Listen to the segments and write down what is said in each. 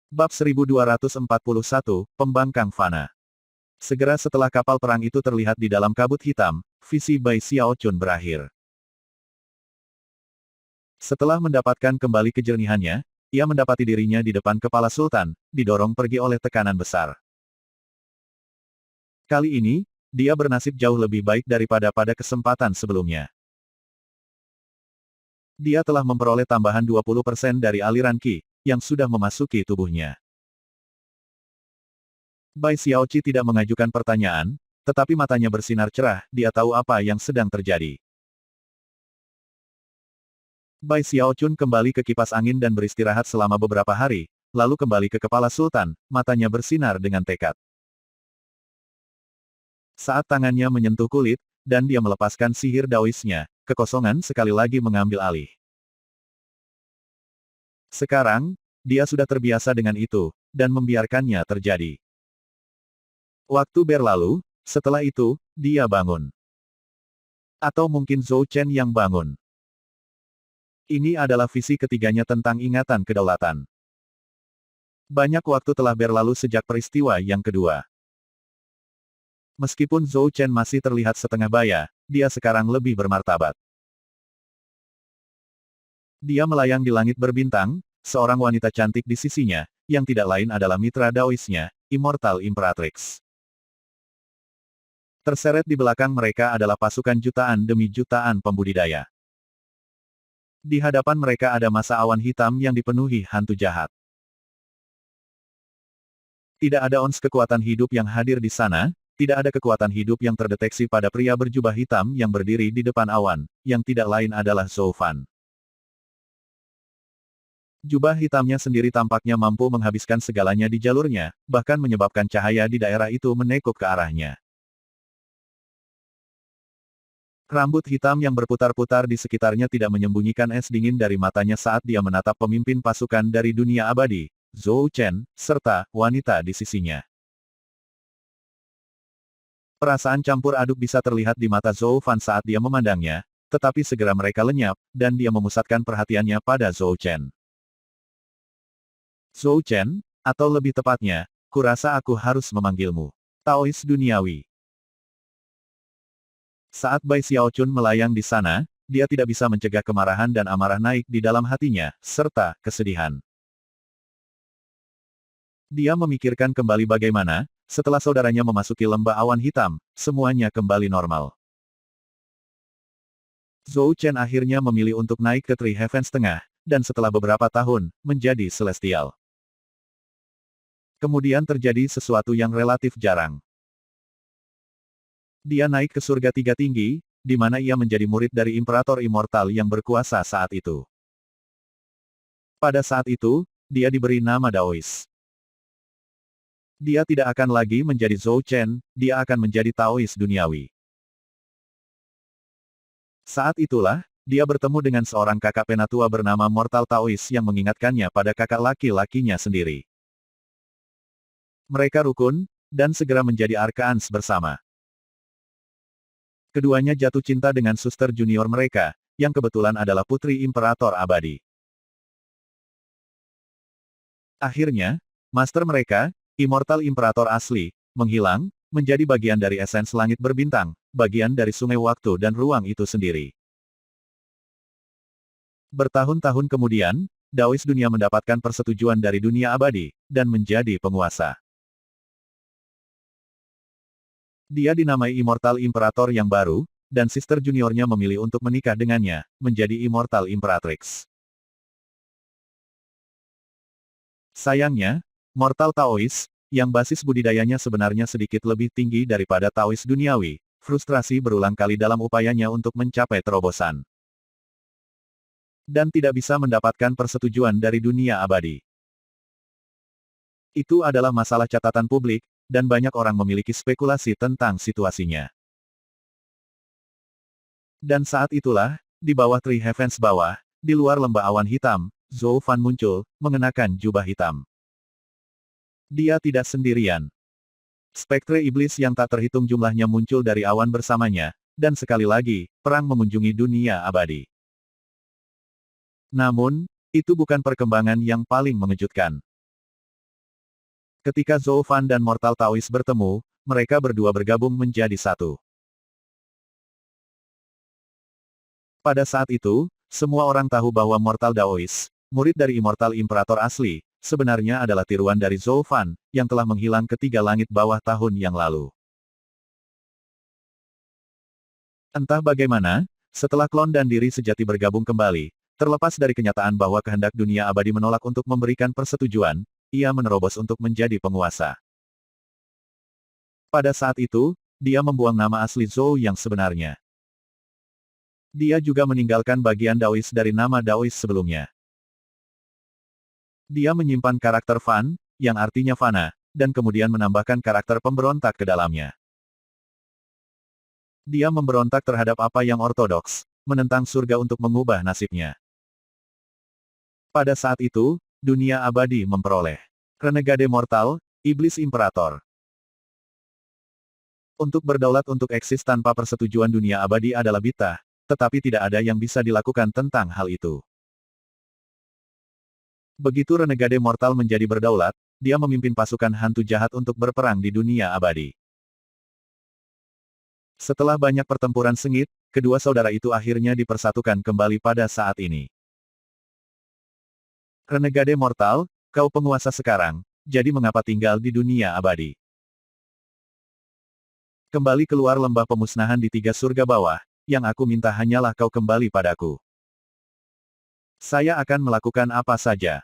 Bab 1241, Pembangkang Fana. Segera setelah kapal perang itu terlihat di dalam kabut hitam, visi Bai Xiaochun berakhir. Setelah mendapatkan kembali kejernihannya, ia mendapati dirinya di depan kepala Sultan, didorong pergi oleh tekanan besar. Kali ini, dia bernasib jauh lebih baik daripada pada kesempatan sebelumnya. Dia telah memperoleh tambahan 20% dari aliran Qi, yang sudah memasuki tubuhnya. Bai Xiaoqi tidak mengajukan pertanyaan, tetapi matanya bersinar cerah, dia tahu apa yang sedang terjadi. Bai Xiaochun kembali ke kipas angin dan beristirahat selama beberapa hari, lalu kembali ke kepala Sultan, matanya bersinar dengan tekad. Saat tangannya menyentuh kulit, dan dia melepaskan sihir Daoisnya, kekosongan sekali lagi mengambil alih. Sekarang, dia sudah terbiasa dengan itu, dan membiarkannya terjadi. Waktu berlalu, setelah itu, dia bangun. Atau mungkin Zhou Chen yang bangun. Ini adalah visi ketiganya tentang ingatan kedaulatan. Banyak waktu telah berlalu sejak peristiwa yang kedua. Meskipun Zhou Chen masih terlihat setengah baya, dia sekarang lebih bermartabat. Dia melayang di langit berbintang, seorang wanita cantik di sisinya, yang tidak lain adalah mitra Daoisnya, Immortal Imperatrix. Terseret di belakang mereka adalah pasukan jutaan demi jutaan pembudidaya. Di hadapan mereka ada masa awan hitam yang dipenuhi hantu jahat. Tidak ada ons kekuatan hidup yang hadir di sana, tidak ada kekuatan hidup yang terdeteksi pada pria berjubah hitam yang berdiri di depan awan, yang tidak lain adalah Zhou Fan. Jubah hitamnya sendiri tampaknya mampu menghabiskan segalanya di jalurnya, bahkan menyebabkan cahaya di daerah itu menekuk ke arahnya. Rambut hitam yang berputar-putar di sekitarnya tidak menyembunyikan es dingin dari matanya saat dia menatap pemimpin pasukan dari dunia abadi, Zhou Chen, serta wanita di sisinya. Perasaan campur aduk bisa terlihat di mata Zhou Fan saat dia memandangnya, tetapi segera mereka lenyap, dan dia memusatkan perhatiannya pada Zhou Chen. Zhou Chen, atau lebih tepatnya, kurasa aku harus memanggilmu Taois Duniawi. Saat Bai Xiaochun melayang di sana, dia tidak bisa mencegah kemarahan dan amarah naik di dalam hatinya, serta kesedihan. Dia memikirkan kembali bagaimana, setelah saudaranya memasuki lembah awan hitam, semuanya kembali normal. Zhou Chen akhirnya memilih untuk naik ke Three Heavens Tengah, dan setelah beberapa tahun, menjadi Celestial. Kemudian terjadi sesuatu yang relatif jarang. Dia naik ke surga tiga tinggi, di mana ia menjadi murid dari Imperator Immortal yang berkuasa saat itu. Pada saat itu, dia diberi nama Daois. Dia tidak akan lagi menjadi Zhou Chen, dia akan menjadi Taois Duniawi. Saat itulah, dia bertemu dengan seorang kakak penatua bernama Mortal Taois yang mengingatkannya pada kakak laki-lakinya sendiri. Mereka rukun, dan segera menjadi Arkaans bersama. Keduanya jatuh cinta dengan suster junior mereka, yang kebetulan adalah putri Imperator Abadi. Akhirnya, master mereka, Immortal Imperator asli, menghilang, menjadi bagian dari esens langit berbintang, bagian dari sungai waktu dan ruang itu sendiri. Bertahun-tahun kemudian, Daois dunia mendapatkan persetujuan dari dunia abadi, dan menjadi penguasa. Dia dinamai Immortal Imperator yang baru, dan sister juniornya memilih untuk menikah dengannya, menjadi Immortal Imperatrix. Sayangnya, Mortal Taois, yang basis budidayanya sebenarnya sedikit lebih tinggi daripada Taois duniawi, frustrasi berulang kali dalam upayanya untuk mencapai terobosan. Dan tidak bisa mendapatkan persetujuan dari dunia abadi. Itu adalah masalah catatan publik, dan banyak orang memiliki spekulasi tentang situasinya. Dan saat itulah, di bawah Three Heavens bawah, di luar lembah awan hitam, Zhou Fan muncul, mengenakan jubah hitam. Dia tidak sendirian. Spektre iblis yang tak terhitung jumlahnya muncul dari awan bersamanya, dan sekali lagi, perang mengunjungi dunia abadi. Namun, itu bukan perkembangan yang paling mengejutkan. Ketika Zhou Fan dan Mortal Taoist bertemu, mereka berdua bergabung menjadi satu. Pada saat itu, semua orang tahu bahwa Mortal Daoist, murid dari Immortal Imperator asli, sebenarnya adalah tiruan dari Zhou Fan, yang telah menghilang ke tiga langit bawah tahun yang lalu. Entah bagaimana, setelah klon dan diri sejati bergabung kembali, terlepas dari kenyataan bahwa kehendak dunia abadi menolak untuk memberikan persetujuan, ia menerobos untuk menjadi penguasa. Pada saat itu, dia membuang nama asli Zhou yang sebenarnya. Dia juga meninggalkan bagian Daoist dari nama Daoist sebelumnya. Dia menyimpan karakter Fan, yang artinya fana, dan kemudian menambahkan karakter pemberontak ke dalamnya. Dia memberontak terhadap apa yang ortodoks, menentang surga untuk mengubah nasibnya. Pada saat itu, dunia abadi memperoleh renegade mortal, iblis imperator. Untuk berdaulat untuk eksis tanpa persetujuan dunia abadi adalah bitah, tetapi tidak ada yang bisa dilakukan tentang hal itu. Begitu renegade mortal menjadi berdaulat, dia memimpin pasukan hantu jahat untuk berperang di dunia abadi. Setelah banyak pertempuran sengit, kedua saudara itu akhirnya dipersatukan kembali pada saat ini. Renegade mortal, kau penguasa sekarang, jadi mengapa tinggal di dunia abadi? Kembali keluar lembah pemusnahan di tiga surga bawah, yang aku minta hanyalah kau kembali padaku. Saya akan melakukan apa saja.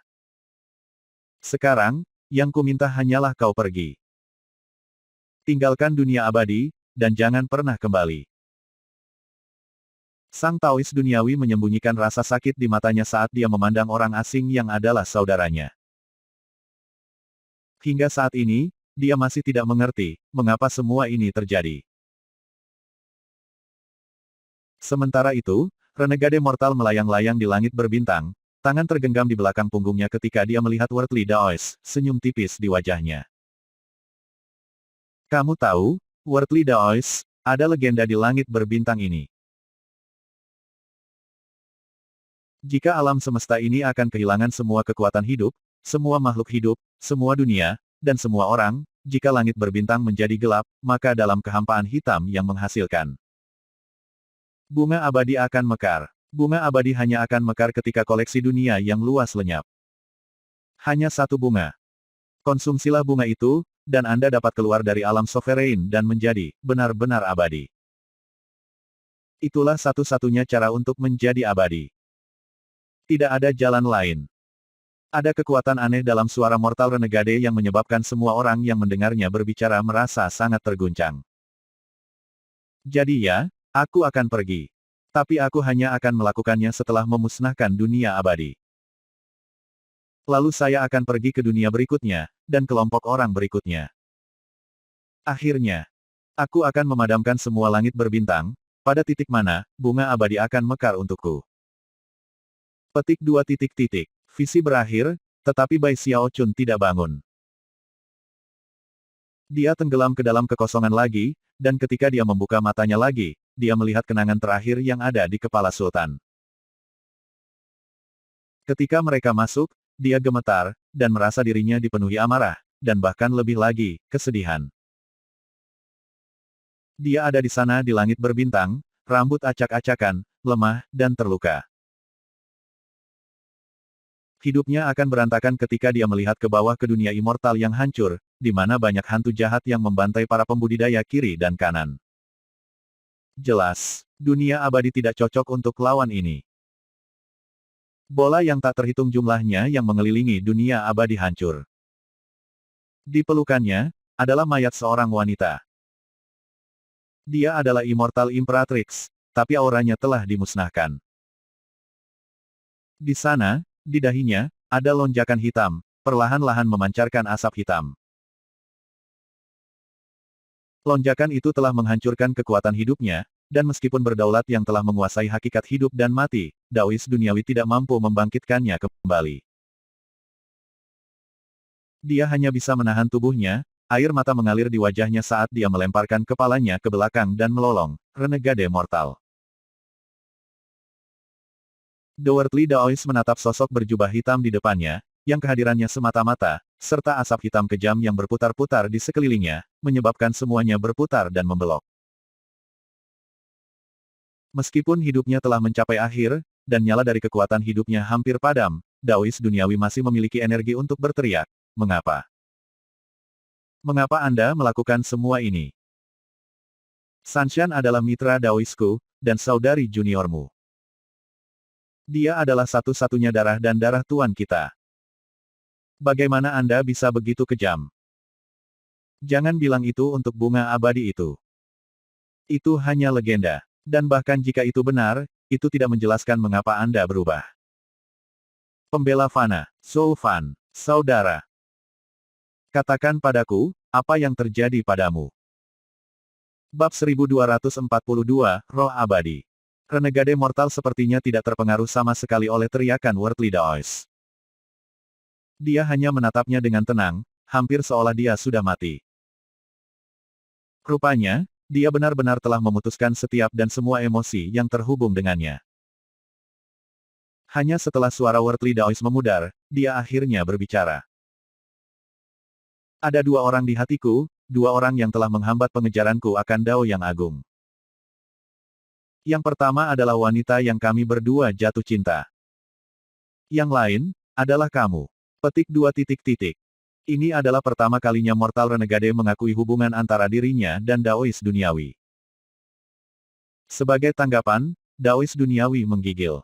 Sekarang, yang ku minta hanyalah kau pergi. Tinggalkan dunia abadi, dan jangan pernah kembali. Sang Taoist duniawi menyembunyikan rasa sakit di matanya saat dia memandang orang asing yang adalah saudaranya. Hingga saat ini, dia masih tidak mengerti, mengapa semua ini terjadi. Sementara itu, renegade mortal melayang-layang di langit berbintang, tangan tergenggam di belakang punggungnya ketika dia melihat Worldly Daoist, senyum tipis di wajahnya. Kamu tahu, Worldly Daoist, ada legenda di langit berbintang ini. Jika alam semesta ini akan kehilangan semua kekuatan hidup, semua makhluk hidup, semua dunia, dan semua orang, jika langit berbintang menjadi gelap, maka dalam kehampaan hitam yang menghasilkan. Bunga abadi akan mekar. Bunga abadi hanya akan mekar ketika koleksi dunia yang luas lenyap. Hanya satu bunga. Konsumsilah bunga itu, dan Anda dapat keluar dari alam sovereign dan menjadi benar-benar abadi. Itulah satu-satunya cara untuk menjadi abadi. Tidak ada jalan lain. Ada kekuatan aneh dalam suara mortal renegade yang menyebabkan semua orang yang mendengarnya berbicara merasa sangat terguncang. Jadi ya, aku akan pergi. Tapi aku hanya akan melakukannya setelah memusnahkan dunia abadi. Lalu saya akan pergi ke dunia berikutnya, dan kelompok orang berikutnya. Akhirnya, aku akan memadamkan semua langit berbintang, pada titik mana, bunga abadi akan mekar untukku. Petik 2. Visi berakhir, tetapi Bai Xiao Chun tidak bangun. Dia tenggelam ke dalam kekosongan lagi, dan ketika dia membuka matanya lagi, dia melihat kenangan terakhir yang ada di kepala Sultan. Ketika mereka masuk, dia gemetar, dan merasa dirinya dipenuhi amarah, dan bahkan lebih lagi, kesedihan. Dia ada di sana di langit berbintang, rambut acak-acakan, lemah, dan terluka. Hidupnya akan berantakan ketika dia melihat ke bawah ke dunia immortal yang hancur, di mana banyak hantu jahat yang membantai para pembudidaya kiri dan kanan. Jelas, dunia abadi tidak cocok untuk lawan ini. Bola yang tak terhitung jumlahnya yang mengelilingi dunia abadi hancur. Di pelukannya, adalah mayat seorang wanita. Dia adalah Immortal Imperatrix, tapi auranya telah dimusnahkan. Di sana, di dahinya, ada lonjakan hitam, perlahan-lahan memancarkan asap hitam. Lonjakan itu telah menghancurkan kekuatan hidupnya, dan meskipun berdaulat yang telah menguasai hakikat hidup dan mati, Daoist duniawi tidak mampu membangkitkannya kembali. Dia hanya bisa menahan tubuhnya, air mata mengalir di wajahnya saat dia melemparkan kepalanya ke belakang dan melolong, renegade mortal. The Worldly Daoist menatap sosok berjubah hitam di depannya, yang kehadirannya semata-mata serta asap hitam kejam yang berputar-putar di sekelilingnya, menyebabkan semuanya berputar dan membelok. Meskipun hidupnya telah mencapai akhir, dan nyala dari kekuatan hidupnya hampir padam, Daois duniawi masih memiliki energi untuk berteriak, "Mengapa? Mengapa Anda melakukan semua ini? Sanshan adalah mitra Daoisku, dan saudari juniormu. Dia adalah satu-satunya darah dan darah tuan kita. Bagaimana Anda bisa begitu kejam? Jangan bilang itu untuk bunga abadi itu. Itu hanya legenda. Dan bahkan jika itu benar, itu tidak menjelaskan mengapa Anda berubah. Pembela Fana, Zhou Fan, saudara. Katakan padaku, apa yang terjadi padamu? Bab 1242, Roh Abadi. Renegade mortal sepertinya tidak terpengaruh sama sekali oleh teriakan Worldly Daois. Dia hanya menatapnya dengan tenang, hampir seolah dia sudah mati. Rupanya, dia benar-benar telah memutuskan setiap dan semua emosi yang terhubung dengannya. Hanya setelah suara Worldly Daois memudar, dia akhirnya berbicara. Ada dua orang di hatiku, dua orang yang telah menghambat pengejaranku akan Dao yang agung. Yang pertama adalah wanita yang kami berdua jatuh cinta. Yang lain, adalah kamu. Petik 2. Ini adalah pertama kalinya Mortal Renegade mengakui hubungan antara dirinya dan Daois duniawi. Sebagai tanggapan, Daois duniawi menggigil.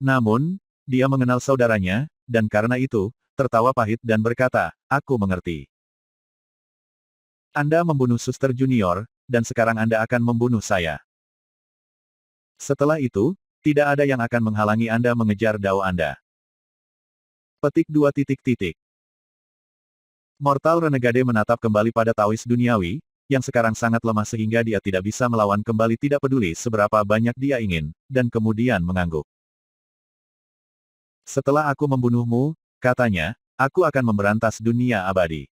Namun, dia mengenal saudaranya, dan karena itu, tertawa pahit dan berkata, "Aku mengerti. Anda membunuh suster junior, dan sekarang Anda akan membunuh saya. Setelah itu, tidak ada yang akan menghalangi Anda mengejar Dao Anda." Petik 2. Mortal Renegade menatap kembali pada Taois duniawi, yang sekarang sangat lemah sehingga dia tidak bisa melawan kembali tidak peduli seberapa banyak dia ingin, dan kemudian mengangguk. Setelah aku membunuhmu, katanya, aku akan memberantas dunia abadi.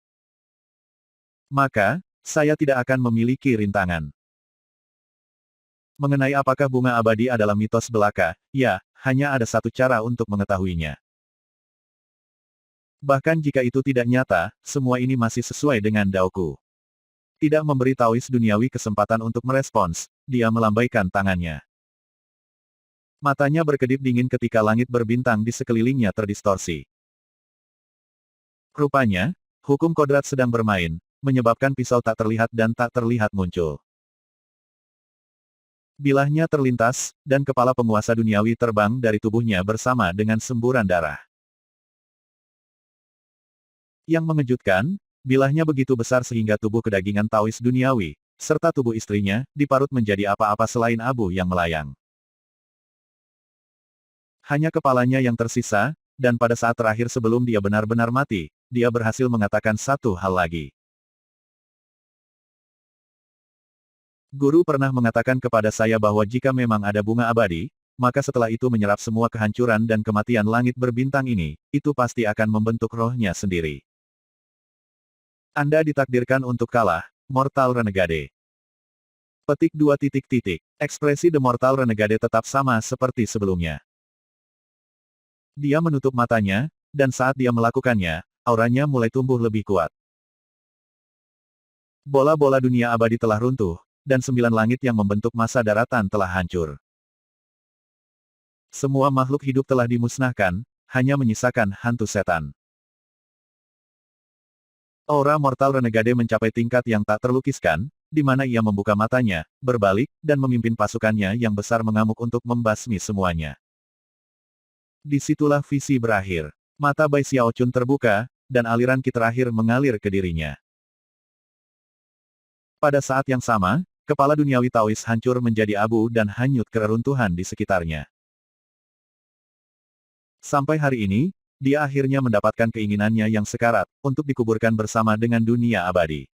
Maka, saya tidak akan memiliki rintangan. Mengenai apakah bunga abadi adalah mitos belaka, ya, hanya ada satu cara untuk mengetahuinya. Bahkan jika itu tidak nyata, semua ini masih sesuai dengan Daoku. Tidak memberi Taois duniawi kesempatan untuk merespons, dia melambaikan tangannya. Matanya berkedip dingin ketika langit berbintang di sekelilingnya terdistorsi. Rupanya, hukum kodrat sedang bermain, menyebabkan pisau tak terlihat dan tak terlihat muncul. Bilahnya terlintas, dan kepala penguasa duniawi terbang dari tubuhnya bersama dengan semburan darah. Yang mengejutkan, bilahnya begitu besar sehingga tubuh kedagingan Taois duniawi, serta tubuh istrinya, diparut menjadi apa-apa selain abu yang melayang. Hanya kepalanya yang tersisa, dan pada saat terakhir sebelum dia benar-benar mati, dia berhasil mengatakan satu hal lagi. Guru pernah mengatakan kepada saya bahwa jika memang ada bunga abadi, maka setelah itu menyerap semua kehancuran dan kematian langit berbintang ini, itu pasti akan membentuk rohnya sendiri. Anda ditakdirkan untuk kalah, Mortal Renegade. Petik 2. Ekspresi The Mortal Renegade tetap sama seperti sebelumnya. Dia menutup matanya, dan saat dia melakukannya, auranya mulai tumbuh lebih kuat. Bola-bola dunia abadi telah runtuh, dan 9 langit yang membentuk masa daratan telah hancur. Semua makhluk hidup telah dimusnahkan, hanya menyisakan hantu setan. Aura Mortal Renegade mencapai tingkat yang tak terlukiskan, di mana ia membuka matanya, berbalik, dan memimpin pasukannya yang besar mengamuk untuk membasmi semuanya. Disitulah visi berakhir. Mata Bai Xiaochun terbuka, dan aliran ki terakhir mengalir ke dirinya. Pada saat yang sama, kepala duniawi Taois hancur menjadi abu dan hanyut ke reruntuhan di sekitarnya. Sampai hari ini, dia akhirnya mendapatkan keinginannya yang sekarat, untuk dikuburkan bersama dengan dunia abadi.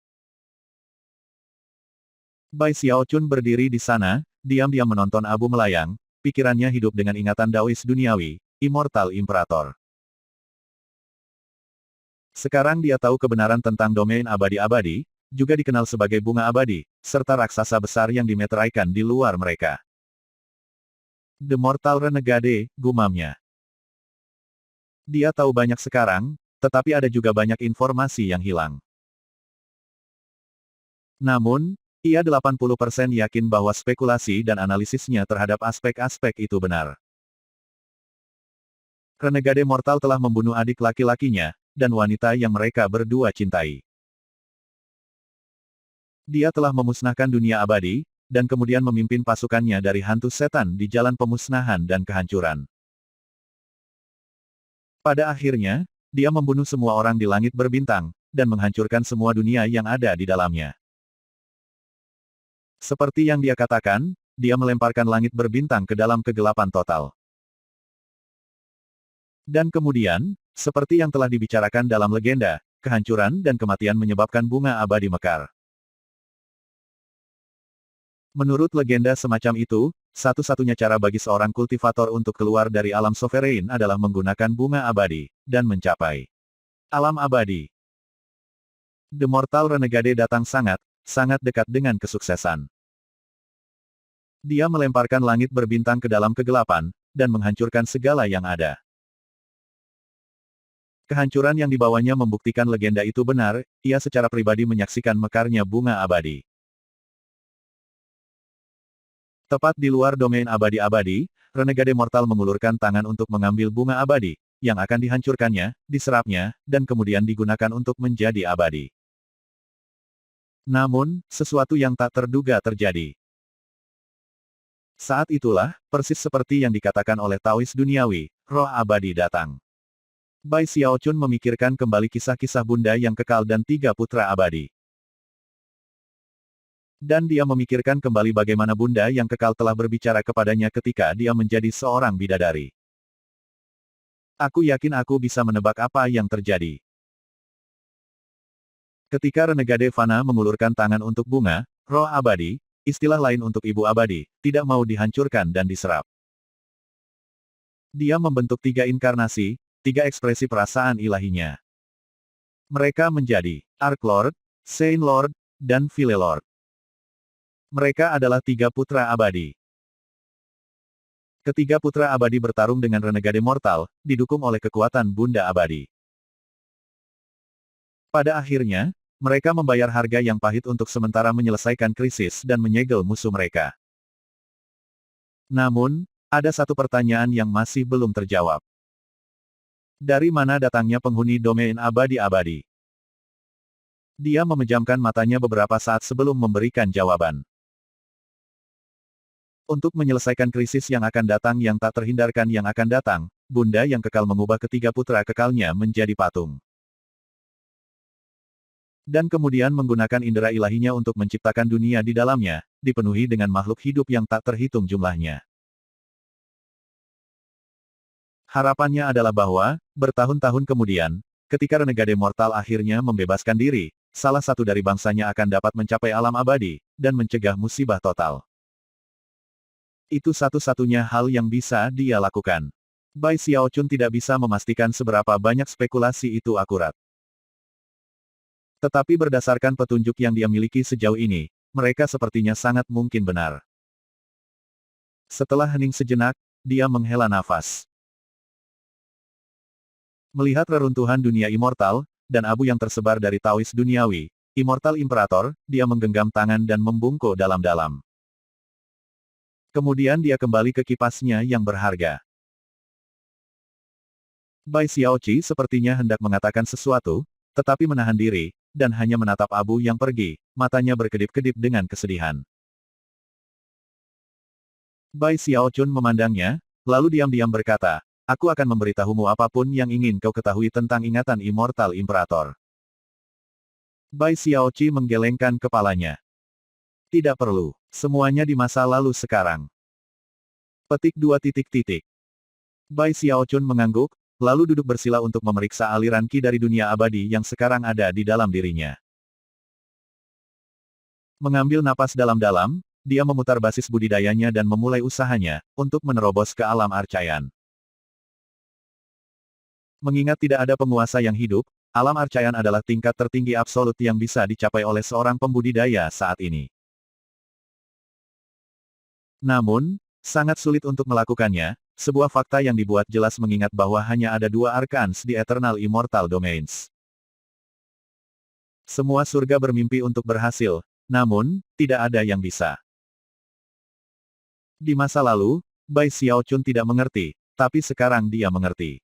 Bai Xiaochun berdiri di sana, diam-diam menonton abu melayang, pikirannya hidup dengan ingatan Daois duniawi, Immortal Imperator. Sekarang dia tahu kebenaran tentang domain abadi-abadi, juga dikenal sebagai bunga abadi, serta raksasa besar yang dimeteraikan di luar mereka. The Mortal Renegade, gumamnya. Dia tahu banyak sekarang, tetapi ada juga banyak informasi yang hilang. Namun, ia 80% yakin bahwa spekulasi dan analisisnya terhadap aspek-aspek itu benar. Renegade Mortal telah membunuh adik laki-lakinya, dan wanita yang mereka berdua cintai. Dia telah memusnahkan dunia abadi, dan kemudian memimpin pasukannya dari hantu setan di jalan pemusnahan dan kehancuran. Pada akhirnya, dia membunuh semua orang di langit berbintang, dan menghancurkan semua dunia yang ada di dalamnya. Seperti yang dia katakan, dia melemparkan langit berbintang ke dalam kegelapan total. Dan kemudian, seperti yang telah dibicarakan dalam legenda, kehancuran dan kematian menyebabkan bunga abadi mekar. Menurut legenda semacam itu, satu-satunya cara bagi seorang kultivator untuk keluar dari alam sovereign adalah menggunakan bunga abadi, dan mencapai alam abadi. The Mortal Renegade datang sangat dekat dengan kesuksesan. Dia melemparkan langit berbintang ke dalam kegelapan, dan menghancurkan segala yang ada. Kehancuran yang dibawanya membuktikan legenda itu benar, ia secara pribadi menyaksikan mekarnya bunga abadi. Tepat di luar domain abadi-abadi, Renegade Mortal mengulurkan tangan untuk mengambil bunga abadi, yang akan dihancurkannya, diserapnya, dan kemudian digunakan untuk menjadi abadi. Namun, sesuatu yang tak terduga terjadi. Saat itulah, persis seperti yang dikatakan oleh Taois duniawi, roh abadi datang. Bai Xiaochun memikirkan kembali kisah-kisah bunda yang kekal dan 3 putra abadi. Dan dia memikirkan kembali bagaimana bunda yang kekal telah berbicara kepadanya ketika dia menjadi seorang bidadari. Aku yakin aku bisa menebak apa yang terjadi. Ketika Renegade Fana mengulurkan tangan untuk bunga, roh abadi, istilah lain untuk ibu abadi, tidak mau dihancurkan dan diserap. Dia membentuk 3 inkarnasi, 3 ekspresi perasaan ilahinya. Mereka menjadi Arc Lord, Saint Lord, dan Vile Lord. Mereka adalah 3 putra abadi. Ketiga putra abadi bertarung dengan Renegade Mortal, didukung oleh kekuatan bunda abadi. Pada akhirnya, mereka membayar harga yang pahit untuk sementara menyelesaikan krisis dan menyegel musuh mereka. Namun, ada satu pertanyaan yang masih belum terjawab. Dari mana datangnya penghuni domain abadi-abadi? Dia memejamkan matanya beberapa saat sebelum memberikan jawaban. Untuk menyelesaikan krisis yang akan datang yang tak terhindarkan yang akan datang, bunda yang kekal mengubah ketiga putra kekalnya menjadi patung. Dan kemudian menggunakan indera ilahinya untuk menciptakan dunia di dalamnya, dipenuhi dengan makhluk hidup yang tak terhitung jumlahnya. Harapannya adalah bahwa, bertahun-tahun kemudian, ketika Renegade Mortal akhirnya membebaskan diri, salah satu dari bangsanya akan dapat mencapai alam abadi, dan mencegah musibah total. Itu satu-satunya hal yang bisa dia lakukan. Bai Xiaochun tidak bisa memastikan seberapa banyak spekulasi itu akurat. Tetapi berdasarkan petunjuk yang dia miliki sejauh ini, mereka sepertinya sangat mungkin benar. Setelah hening sejenak, dia menghela nafas. Melihat reruntuhan dunia immortal, dan abu yang tersebar dari Taois duniawi, Immortal Imperator, dia menggenggam tangan dan membungkuk dalam-dalam. Kemudian dia kembali ke kipasnya yang berharga. Bai Xiaoqi sepertinya hendak mengatakan sesuatu, tetapi menahan diri, dan hanya menatap abu yang pergi, matanya berkedip-kedip dengan kesedihan. Bai Xiaochun memandangnya, lalu diam-diam berkata, aku akan memberitahumu apapun yang ingin kau ketahui tentang ingatan Immortal Imperator. Bai Xiaoqi menggelengkan kepalanya. Tidak perlu, semuanya di masa lalu sekarang. Petik 2 titik. Bai Xiaochun mengangguk, lalu duduk bersila untuk memeriksa aliran ki dari dunia abadi yang sekarang ada di dalam dirinya. Mengambil napas dalam-dalam, dia memutar basis budidayanya dan memulai usahanya, untuk menerobos ke alam Archayan. Mengingat tidak ada penguasa yang hidup, alam Archayan adalah tingkat tertinggi absolut yang bisa dicapai oleh seorang pembudidaya saat ini. Namun, sangat sulit untuk melakukannya, sebuah fakta yang dibuat jelas mengingat bahwa hanya ada dua Archons di Eternal Immortal Domains. Semua surga bermimpi untuk berhasil, namun, tidak ada yang bisa. Di masa lalu, Bai Xiaochun tidak mengerti, tapi sekarang dia mengerti.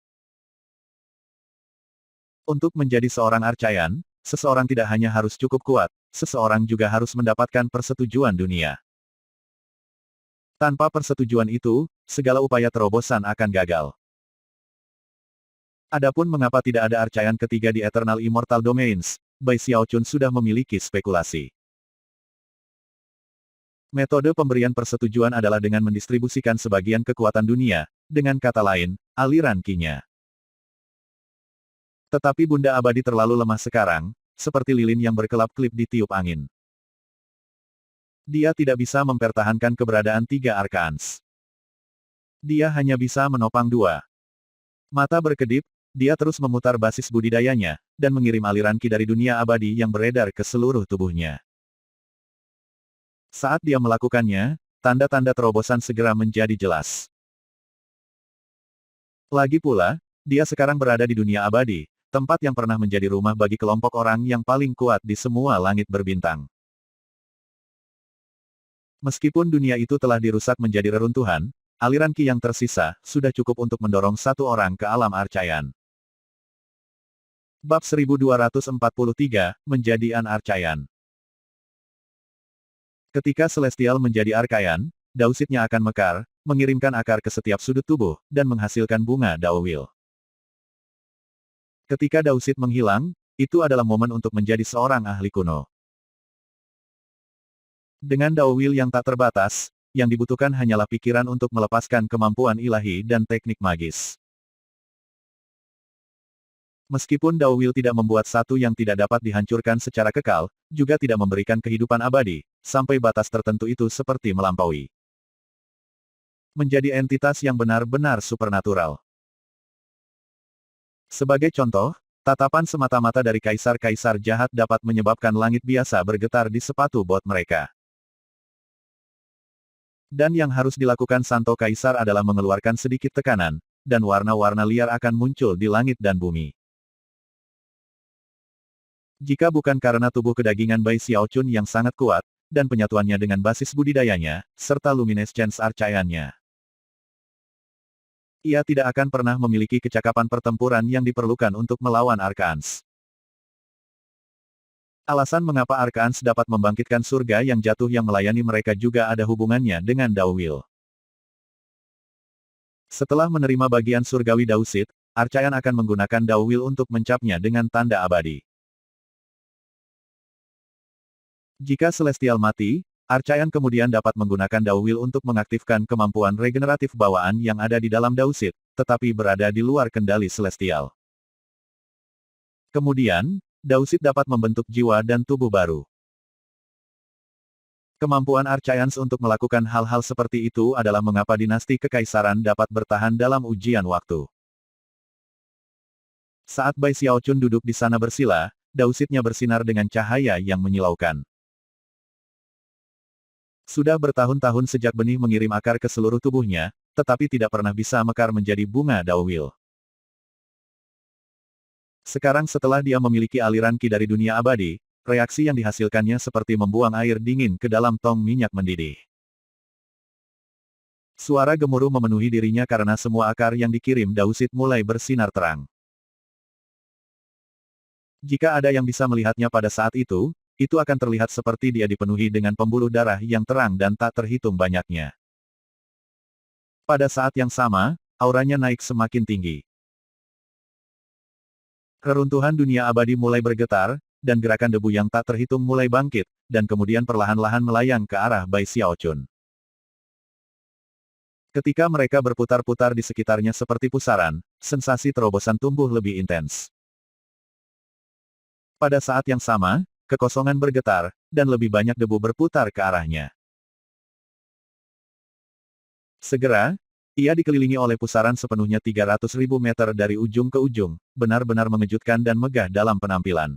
Untuk menjadi seorang Archaean, seseorang tidak hanya harus cukup kuat, seseorang juga harus mendapatkan persetujuan dunia. Tanpa persetujuan itu, segala upaya terobosan akan gagal. Adapun mengapa tidak ada Archaean ketiga di Eternal Immortal Domains, Bai Xiaochun sudah memiliki spekulasi. Metode pemberian persetujuan adalah dengan mendistribusikan sebagian kekuatan dunia, dengan kata lain, aliran Qi-nya. Tetapi Bunda Abadi terlalu lemah sekarang, seperti lilin yang berkelap-kelip di tiup angin. Dia tidak bisa mempertahankan keberadaan tiga Archons. Dia hanya bisa menopang dua. Mata berkedip, dia terus memutar basis budidayanya, dan mengirim aliran Qi dari dunia abadi yang beredar ke seluruh tubuhnya. Saat dia melakukannya, tanda-tanda terobosan segera menjadi jelas. Lagi pula, dia sekarang berada di dunia abadi, tempat yang pernah menjadi rumah bagi kelompok orang yang paling kuat di semua langit berbintang. Meskipun dunia itu telah dirusak menjadi reruntuhan, aliran Qi yang tersisa, sudah cukup untuk mendorong satu orang ke alam Archaean. Bab 1243, Menjadi Archaean. Ketika Celestial menjadi Archaean, Dausitnya akan mekar, mengirimkan akar ke setiap sudut tubuh, dan menghasilkan bunga Daowil. Ketika Dausit menghilang, itu adalah momen untuk menjadi seorang ahli kuno. Dengan Daowil yang tak terbatas, yang dibutuhkan hanyalah pikiran untuk melepaskan kemampuan ilahi dan teknik magis. Meskipun Daowil tidak membuat satu yang tidak dapat dihancurkan secara kekal, juga tidak memberikan kehidupan abadi, sampai batas tertentu itu seperti melampaui. Menjadi entitas yang benar-benar supernatural. Sebagai contoh, tatapan semata-mata dari kaisar-kaisar jahat dapat menyebabkan langit biasa bergetar di sepatu bot mereka. Dan yang harus dilakukan Santo Kaisar adalah mengeluarkan sedikit tekanan, dan warna-warna liar akan muncul di langit dan bumi. Jika bukan karena tubuh kedagingan Bai Xiaochun yang sangat kuat, dan penyatuannya dengan basis budidayanya, serta luminescence Archaean-nya, ia tidak akan pernah memiliki kecakapan pertempuran yang diperlukan untuk melawan Archons. Alasan mengapa Archons dapat membangkitkan surga yang jatuh yang melayani mereka juga ada hubungannya dengan Daowil. Setelah menerima bagian surgawi Dausit, Archaean akan menggunakan Daowil untuk mencapnya dengan tanda abadi. Jika Celestial mati, Archaean kemudian dapat menggunakan Daowil untuk mengaktifkan kemampuan regeneratif bawaan yang ada di dalam Dausit, tetapi berada di luar kendali Celestial. Kemudian, Dausit dapat membentuk jiwa dan tubuh baru. Kemampuan Archaeans untuk melakukan hal-hal seperti itu adalah mengapa dinasti kekaisaran dapat bertahan dalam ujian waktu. Saat Bai Xiaochun duduk di sana bersila, Dausitnya bersinar dengan cahaya yang menyilaukan. Sudah bertahun-tahun sejak benih mengirim akar ke seluruh tubuhnya, tetapi tidak pernah bisa mekar menjadi bunga Daowil. Sekarang setelah dia memiliki aliran Qi dari dunia abadi, reaksi yang dihasilkannya seperti membuang air dingin ke dalam tong minyak mendidih. Suara gemuruh memenuhi dirinya karena semua akar yang dikirim Dausit mulai bersinar terang. Jika ada yang bisa melihatnya pada saat itu akan terlihat seperti dia dipenuhi dengan pembuluh darah yang terang dan tak terhitung banyaknya. Pada saat yang sama, auranya naik semakin tinggi. Reruntuhan dunia abadi mulai bergetar, dan gerakan debu yang tak terhitung mulai bangkit, dan kemudian perlahan-lahan melayang ke arah Bai Xiaochun. Ketika mereka berputar-putar di sekitarnya seperti pusaran, sensasi terobosan tumbuh lebih intens. Pada saat yang sama, kekosongan bergetar, dan lebih banyak debu berputar ke arahnya. Segera, ia dikelilingi oleh pusaran sepenuhnya 300.000 meter dari ujung ke ujung, benar-benar mengejutkan dan megah dalam penampilan.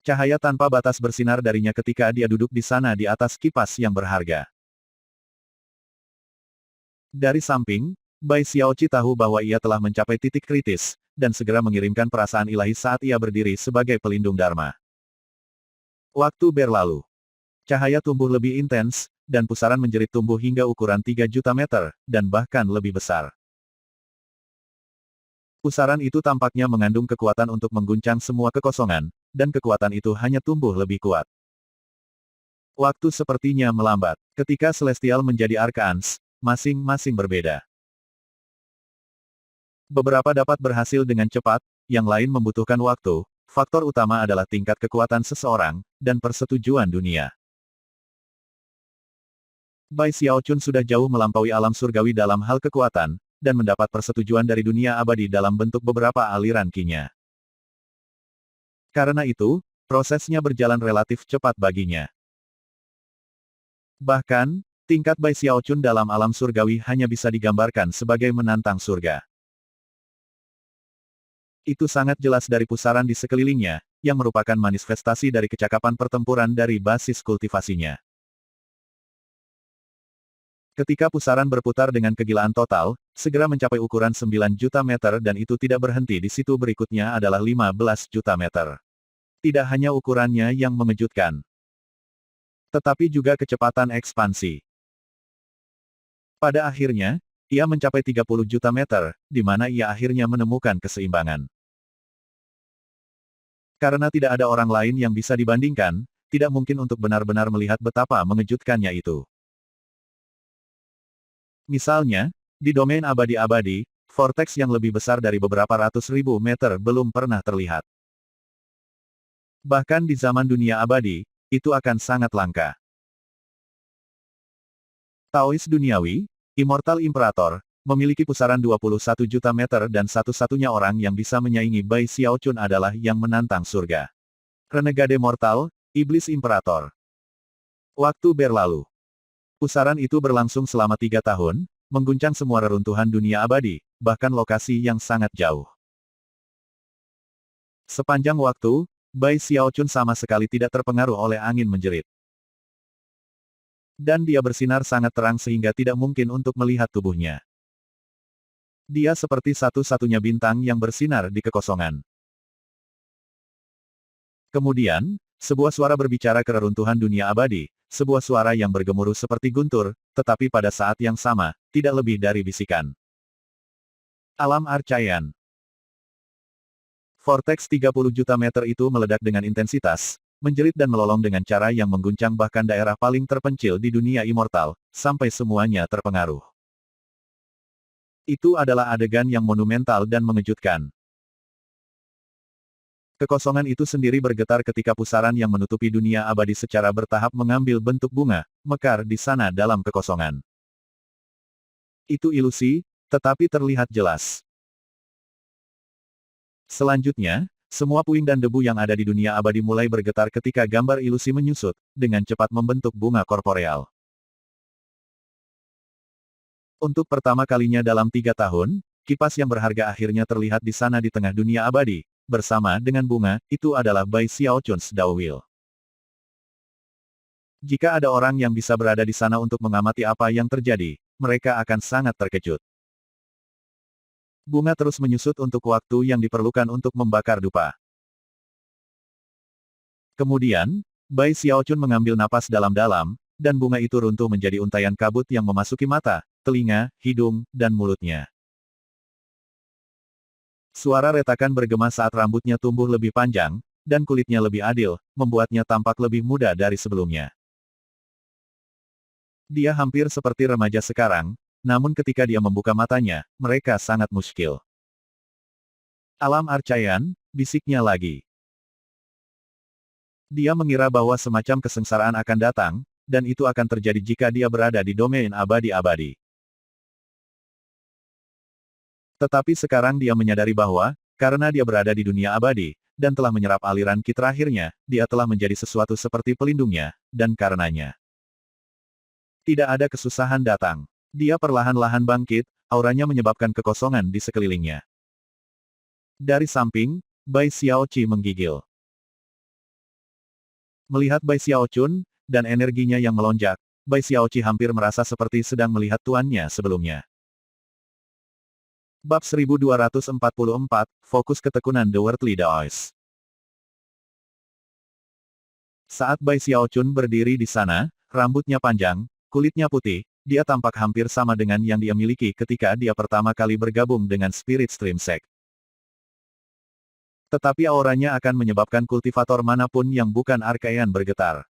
Cahaya tanpa batas bersinar darinya ketika dia duduk di sana di atas kipas yang berharga. Dari samping, Bai Xiaoqi tahu bahwa ia telah mencapai titik kritis, dan segera mengirimkan perasaan ilahi saat ia berdiri sebagai pelindung Dharma. Waktu berlalu. Cahaya tumbuh lebih intens, dan pusaran menjerit tumbuh hingga ukuran 3 juta meter, dan bahkan lebih besar. Pusaran itu tampaknya mengandung kekuatan untuk mengguncang semua kekosongan, dan kekuatan itu hanya tumbuh lebih kuat. Waktu sepertinya melambat. Ketika Celestial menjadi Archangel, masing-masing berbeda. Beberapa dapat berhasil dengan cepat, yang lain membutuhkan waktu. Faktor utama adalah tingkat kekuatan seseorang, dan persetujuan dunia. Bai Xiaochun sudah jauh melampaui alam surgawi dalam hal kekuatan, dan mendapat persetujuan dari dunia abadi dalam bentuk beberapa aliran Qi-nya. Karena itu, prosesnya berjalan relatif cepat baginya. Bahkan, tingkat Bai Xiaochun dalam alam surgawi hanya bisa digambarkan sebagai menantang surga. Itu sangat jelas dari pusaran di sekelilingnya, yang merupakan manifestasi dari kecakapan pertempuran dari basis kultivasinya. Ketika pusaran berputar dengan kegilaan total, segera mencapai ukuran 9 juta meter dan itu tidak berhenti di situ berikutnya adalah 15 juta meter. Tidak hanya ukurannya yang mengejutkan, tetapi juga kecepatan ekspansi. Pada akhirnya, ia mencapai 30 juta meter, di mana ia akhirnya menemukan keseimbangan. Karena tidak ada orang lain yang bisa dibandingkan, tidak mungkin untuk benar-benar melihat betapa mengejutkannya itu. Misalnya, di domain abadi-abadi, vortex yang lebih besar dari beberapa ratus ribu meter belum pernah terlihat. Bahkan di zaman dunia abadi, itu akan sangat langka. Taois duniawi, Immortal Imperator, memiliki pusaran 21 juta meter dan satu-satunya orang yang bisa menyaingi Bai Xiaochun adalah yang menantang surga. Renegade Mortal, Iblis Imperator. Waktu berlalu. Pusaran itu berlangsung selama 3 tahun, mengguncang semua reruntuhan dunia abadi, bahkan lokasi yang sangat jauh. Sepanjang waktu, Bai Xiaochun sama sekali tidak terpengaruh oleh angin menjerit. Dan dia bersinar sangat terang sehingga tidak mungkin untuk melihat tubuhnya. Dia seperti satu-satunya bintang yang bersinar di kekosongan. Kemudian, sebuah suara berbicara ke reruntuhan dunia abadi, sebuah suara yang bergemuruh seperti guntur, tetapi pada saat yang sama, tidak lebih dari bisikan. Alam Archaean. Vortex 30 juta meter itu meledak dengan intensitas, menjerit dan melolong dengan cara yang mengguncang bahkan daerah paling terpencil di dunia immortal, sampai semuanya terpengaruh. Itu adalah adegan yang monumental dan mengejutkan. Kekosongan itu sendiri bergetar ketika pusaran yang menutupi dunia abadi secara bertahap mengambil bentuk bunga, mekar di sana dalam kekosongan. Itu ilusi, tetapi terlihat jelas. Selanjutnya, semua puing dan debu yang ada di dunia abadi mulai bergetar ketika gambar ilusi menyusut, dengan cepat membentuk bunga korporeal. Untuk pertama kalinya dalam 3 tahun, kipas yang berharga akhirnya terlihat di sana di tengah dunia abadi. Bersama dengan bunga, itu adalah Bai Xiaochun's Daoil. Jika ada orang yang bisa berada di sana untuk mengamati apa yang terjadi, mereka akan sangat terkejut. Bunga terus menyusut untuk waktu yang diperlukan untuk membakar dupa. Kemudian, Bai Xiaochun mengambil napas dalam-dalam, dan bunga itu runtuh menjadi untaian kabut yang memasuki mata, telinga, hidung, dan mulutnya. Suara retakan bergema saat rambutnya tumbuh lebih panjang, dan kulitnya lebih adil, membuatnya tampak lebih muda dari sebelumnya. Dia hampir seperti remaja sekarang, namun ketika dia membuka matanya, mereka sangat muskil. Alam Archaean, bisiknya lagi. Dia mengira bahwa semacam kesengsaraan akan datang, dan itu akan terjadi jika dia berada di domain abadi-abadi. Tetapi sekarang dia menyadari bahwa, karena dia berada di dunia abadi, dan telah menyerap aliran Qi terakhirnya, dia telah menjadi sesuatu seperti pelindungnya, dan karenanya. Tidak ada kesusahan datang. Dia perlahan-lahan bangkit, auranya menyebabkan kekosongan di sekelilingnya. Dari samping, Bai Xiaoqi menggigil. Melihat Bai Xiaochun, dan energinya yang melonjak, Bai Xiaoqi hampir merasa seperti sedang melihat tuannya sebelumnya. Bab 1244, Fokus Ketekunan The Worldly Daoist. Saat Bai Xiaochun berdiri di sana, rambutnya panjang, kulitnya putih, dia tampak hampir sama dengan yang dia miliki ketika dia pertama kali bergabung dengan Spirit Stream Sect. Tetapi auranya akan menyebabkan kultivator manapun yang bukan Archaean bergetar.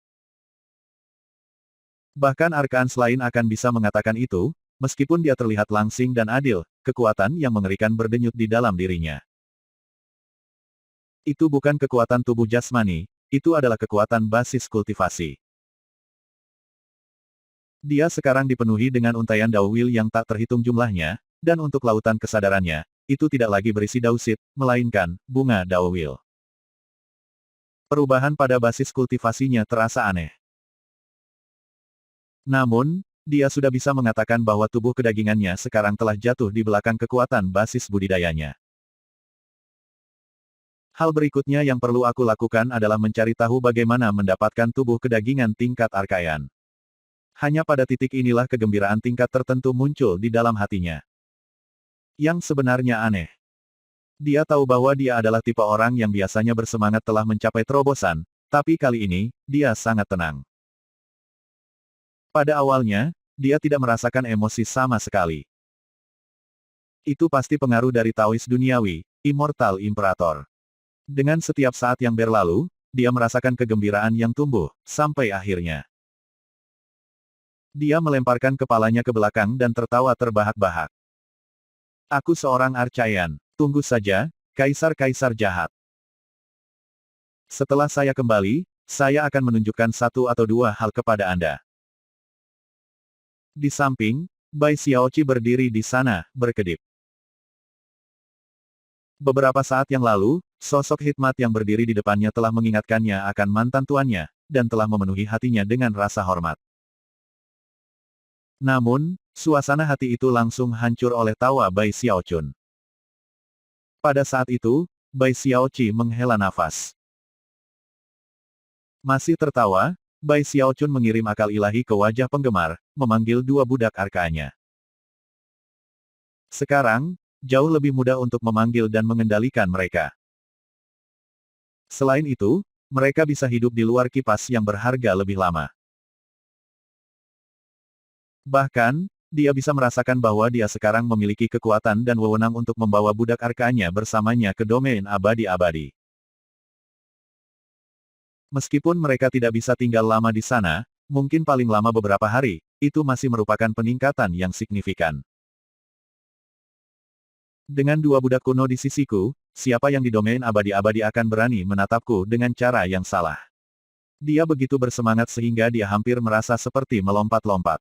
Bahkan Arkaan selain akan bisa mengatakan itu, meskipun dia terlihat langsing dan adil, kekuatan yang mengerikan berdenyut di dalam dirinya. Itu bukan kekuatan tubuh jasmani, itu adalah kekuatan basis kultivasi. Dia sekarang dipenuhi dengan untaian Dao Will yang tak terhitung jumlahnya, dan untuk lautan kesadarannya, itu tidak lagi berisi Daosit, melainkan bunga Dao Will. Perubahan pada basis kultivasinya terasa aneh. Namun, dia sudah bisa mengatakan bahwa tubuh kedagingannya sekarang telah jatuh di belakang kekuatan basis budidayanya. Hal berikutnya yang perlu aku lakukan adalah mencari tahu bagaimana mendapatkan tubuh kedagingan tingkat Archaean. Hanya pada titik inilah kegembiraan tingkat tertentu muncul di dalam hatinya. Yang sebenarnya aneh. Dia tahu bahwa dia adalah tipe orang yang biasanya bersemangat telah mencapai terobosan, tapi kali ini, dia sangat tenang. Pada awalnya, dia tidak merasakan emosi sama sekali. Itu pasti pengaruh dari Taois duniawi, Immortal Imperator. Dengan setiap saat yang berlalu, dia merasakan kegembiraan yang tumbuh, sampai akhirnya. Dia melemparkan kepalanya ke belakang dan tertawa terbahak-bahak. Aku seorang Archaean. Tunggu saja, kaisar-kaisar jahat. Setelah saya kembali, saya akan menunjukkan satu atau dua hal kepada Anda. Di samping, Bai Xiaoqi berdiri di sana, berkedip. Beberapa saat yang lalu, sosok hikmat yang berdiri di depannya telah mengingatkannya akan mantan tuannya, dan telah memenuhi hatinya dengan rasa hormat. Namun, suasana hati itu langsung hancur oleh tawa Bai Xiaochun. Pada saat itu, Bai Xiaoqi menghela nafas. Masih tertawa, Bai Xiaochun mengirim akal ilahi ke wajah penggemar, memanggil dua budak arkanya. Sekarang, jauh lebih mudah untuk memanggil dan mengendalikan mereka. Selain itu, mereka bisa hidup di luar kipas yang berharga lebih lama. Bahkan, dia bisa merasakan bahwa dia sekarang memiliki kekuatan dan wewenang untuk membawa budak arkanya bersamanya ke domain abadi-abadi. Meskipun mereka tidak bisa tinggal lama di sana, mungkin paling lama beberapa hari, itu masih merupakan peningkatan yang signifikan. Dengan dua budak kuno di sisiku, siapa yang di domain abadi-abadi akan berani menatapku dengan cara yang salah. Dia begitu bersemangat sehingga dia hampir merasa seperti melompat-lompat.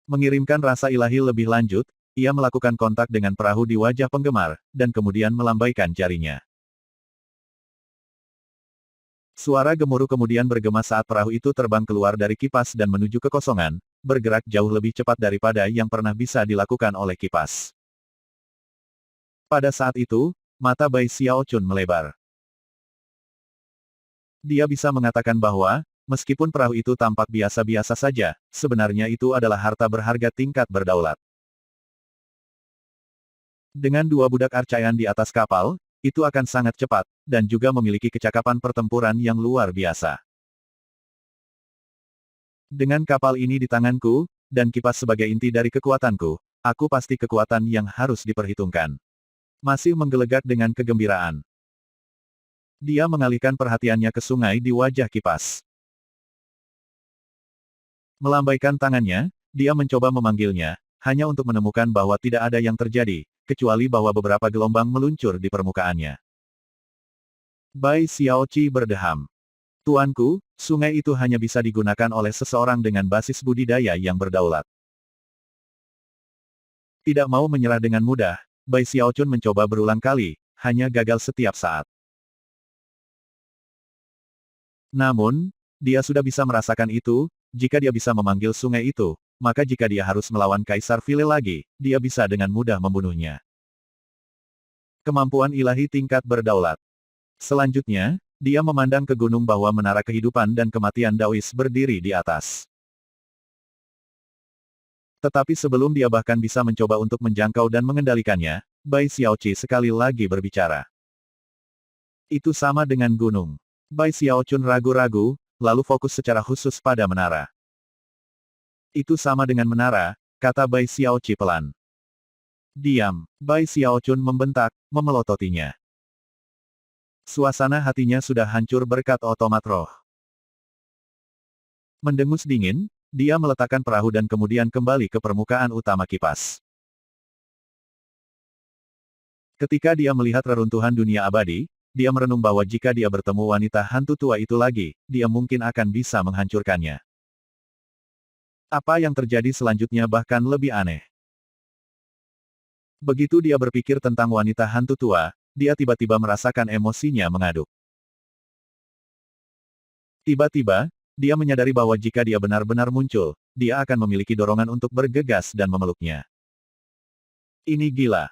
Mengirimkan rasa ilahi lebih lanjut, ia melakukan kontak dengan perahu di wajah penggemar, dan kemudian melambaikan jarinya. Suara gemuruh kemudian bergema saat perahu itu terbang keluar dari kipas dan menuju kekosongan, bergerak jauh lebih cepat daripada yang pernah bisa dilakukan oleh kipas. Pada saat itu, mata Bai Xiaochun melebar. Dia bisa mengatakan bahwa, meskipun perahu itu tampak biasa-biasa saja, sebenarnya itu adalah harta berharga tingkat berdaulat. Dengan dua budak Archaean di atas kapal, itu akan sangat cepat, dan juga memiliki kecakapan pertempuran yang luar biasa. Dengan kapal ini di tanganku, dan kipas sebagai inti dari kekuatanku, aku pasti kekuatan yang harus diperhitungkan. Masih menggelegak dengan kegembiraan. Dia mengalihkan perhatiannya ke sungai di wajah kipas. Melambaikan tangannya, dia mencoba memanggilnya, hanya untuk menemukan bahwa tidak ada yang terjadi, kecuali bahwa beberapa gelombang meluncur di permukaannya. Bai Xiaoqi berdeham. Tuanku, sungai itu hanya bisa digunakan oleh seseorang dengan basis budidaya yang berdaulat. Tidak mau menyerah dengan mudah, Bai Xiaochun mencoba berulang kali, hanya gagal setiap saat. Namun, dia sudah bisa merasakan itu, jika dia bisa memanggil sungai itu, maka jika dia harus melawan Kaisar Vile lagi, dia bisa dengan mudah membunuhnya. Kemampuan ilahi tingkat berdaulat. Selanjutnya, dia memandang ke gunung bahwa menara kehidupan dan kematian Daois berdiri di atas. Tetapi sebelum dia bahkan bisa mencoba untuk menjangkau dan mengendalikannya, Bai Xiaoqi sekali lagi berbicara. Itu sama dengan gunung. Bai Xiaochun ragu-ragu, lalu fokus secara khusus pada menara. Itu sama dengan menara, kata Bai Xiaoqi pelan. Diam, Bai Xiaochun membentak, memelototinya. Suasana hatinya sudah hancur berkat otomat roh. Mendengus dingin, dia meletakkan perahu dan kemudian kembali ke permukaan utama kipas. Ketika dia melihat reruntuhan dunia abadi, dia merenung bahwa jika dia bertemu wanita hantu tua itu lagi, dia mungkin akan bisa menghancurkannya. Apa yang terjadi selanjutnya bahkan lebih aneh. Begitu dia berpikir tentang wanita hantu tua, dia tiba-tiba merasakan emosinya mengaduk. Tiba-tiba, dia menyadari bahwa jika dia benar-benar muncul, dia akan memiliki dorongan untuk bergegas dan memeluknya. Ini gila.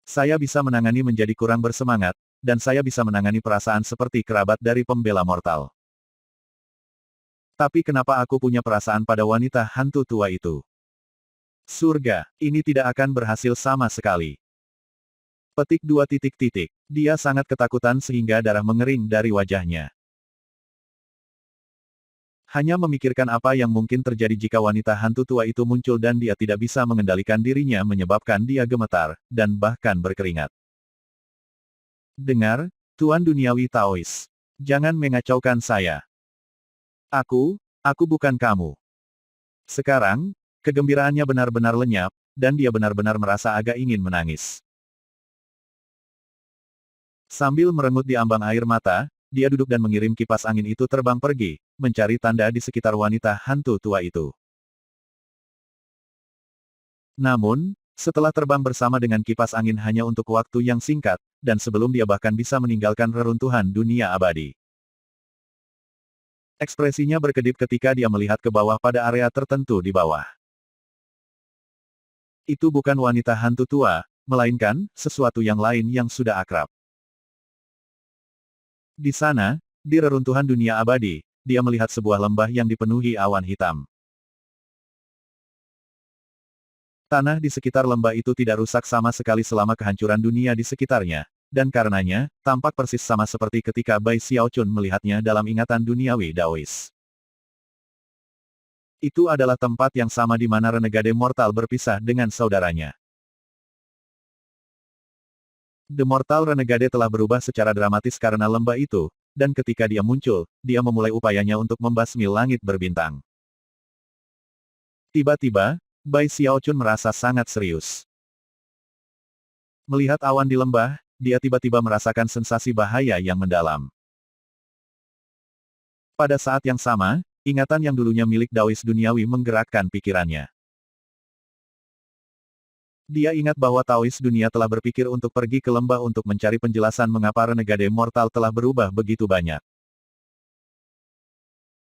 Saya bisa menangani menjadi kurang bersemangat, dan saya bisa menangani perasaan seperti kerabat dari pembela mortal. Tapi kenapa aku punya perasaan pada wanita hantu tua itu? Surga, ini tidak akan berhasil sama sekali. Petik 2 titik titik. Dia sangat ketakutan sehingga darah mengering dari wajahnya. Hanya memikirkan apa yang mungkin terjadi jika wanita hantu tua itu muncul dan dia tidak bisa mengendalikan dirinya menyebabkan dia gemetar, dan bahkan berkeringat. Dengar, Tuan Duniawi Taois. Jangan mengacaukan saya. Aku bukan kamu. Sekarang, kegembiraannya benar-benar lenyap, dan dia benar-benar merasa agak ingin menangis. Sambil merengut di ambang air mata, dia duduk dan mengirim kipas angin itu terbang pergi, mencari tanda di sekitar wanita hantu tua itu. Namun, setelah terbang bersama dengan kipas angin hanya untuk waktu yang singkat, dan sebelum dia bahkan bisa meninggalkan reruntuhan dunia abadi. Ekspresinya berkedip ketika dia melihat ke bawah pada area tertentu di bawah. Itu bukan wanita hantu tua, melainkan sesuatu yang lain yang sudah akrab. Di sana, di reruntuhan dunia abadi, dia melihat sebuah lembah yang dipenuhi awan hitam. Tanah di sekitar lembah itu tidak rusak sama sekali selama kehancuran dunia di sekitarnya, dan karenanya, tampak persis sama seperti ketika Bai Xiaochun melihatnya dalam ingatan duniawi Daois. Itu adalah tempat yang sama di mana renegade mortal berpisah dengan saudaranya. The Mortal Renegade telah berubah secara dramatis karena lembah itu, dan ketika dia muncul, dia memulai upayanya untuk membasmi langit berbintang. Tiba-tiba, Bai Xiaochun merasa sangat serius. Melihat awan di lembah, dia tiba-tiba merasakan sensasi bahaya yang mendalam. Pada saat yang sama, ingatan yang dulunya milik Daois duniawi menggerakkan pikirannya. Dia ingat bahwa Taois dunia telah berpikir untuk pergi ke lembah untuk mencari penjelasan mengapa renegade mortal telah berubah begitu banyak.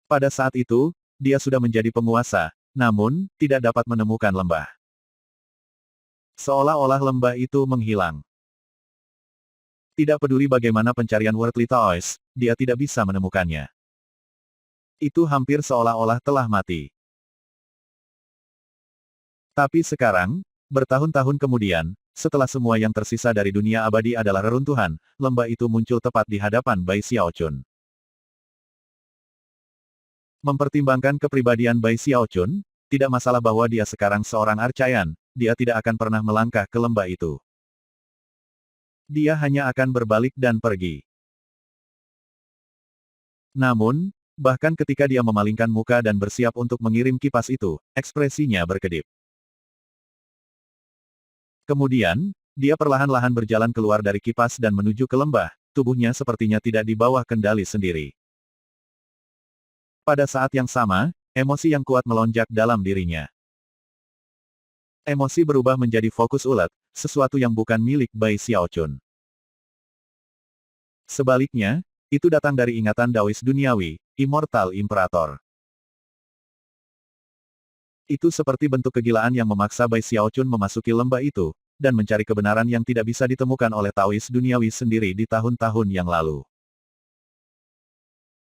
Pada saat itu, dia sudah menjadi penguasa, namun, tidak dapat menemukan lembah. Seolah-olah lembah itu menghilang. Tidak peduli bagaimana pencarian Worldly Taois, dia tidak bisa menemukannya. Itu hampir seolah-olah telah mati. Tapi sekarang, bertahun-tahun kemudian, setelah semua yang tersisa dari dunia abadi adalah reruntuhan, lembah itu muncul tepat di hadapan Bai Xiaochun. Mempertimbangkan kepribadian Bai Xiaochun, tidak masalah bahwa dia sekarang seorang arcayan, dia tidak akan pernah melangkah ke lembah itu. Dia hanya akan berbalik dan pergi. Namun, bahkan ketika dia memalingkan muka dan bersiap untuk mengirim kipas itu, ekspresinya berkedip. Kemudian, dia perlahan-lahan berjalan keluar dari kipas dan menuju ke lembah, tubuhnya sepertinya tidak di bawah kendali sendiri. Pada saat yang sama, emosi yang kuat melonjak dalam dirinya. Emosi berubah menjadi fokus ulet, sesuatu yang bukan milik Bai Xiaochun. Sebaliknya, itu datang dari ingatan Daois duniawi, Immortal Imperator. Itu seperti bentuk kegilaan yang memaksa Bai Xiaochun memasuki lembah itu, dan mencari kebenaran yang tidak bisa ditemukan oleh Taois duniawi sendiri di tahun-tahun yang lalu.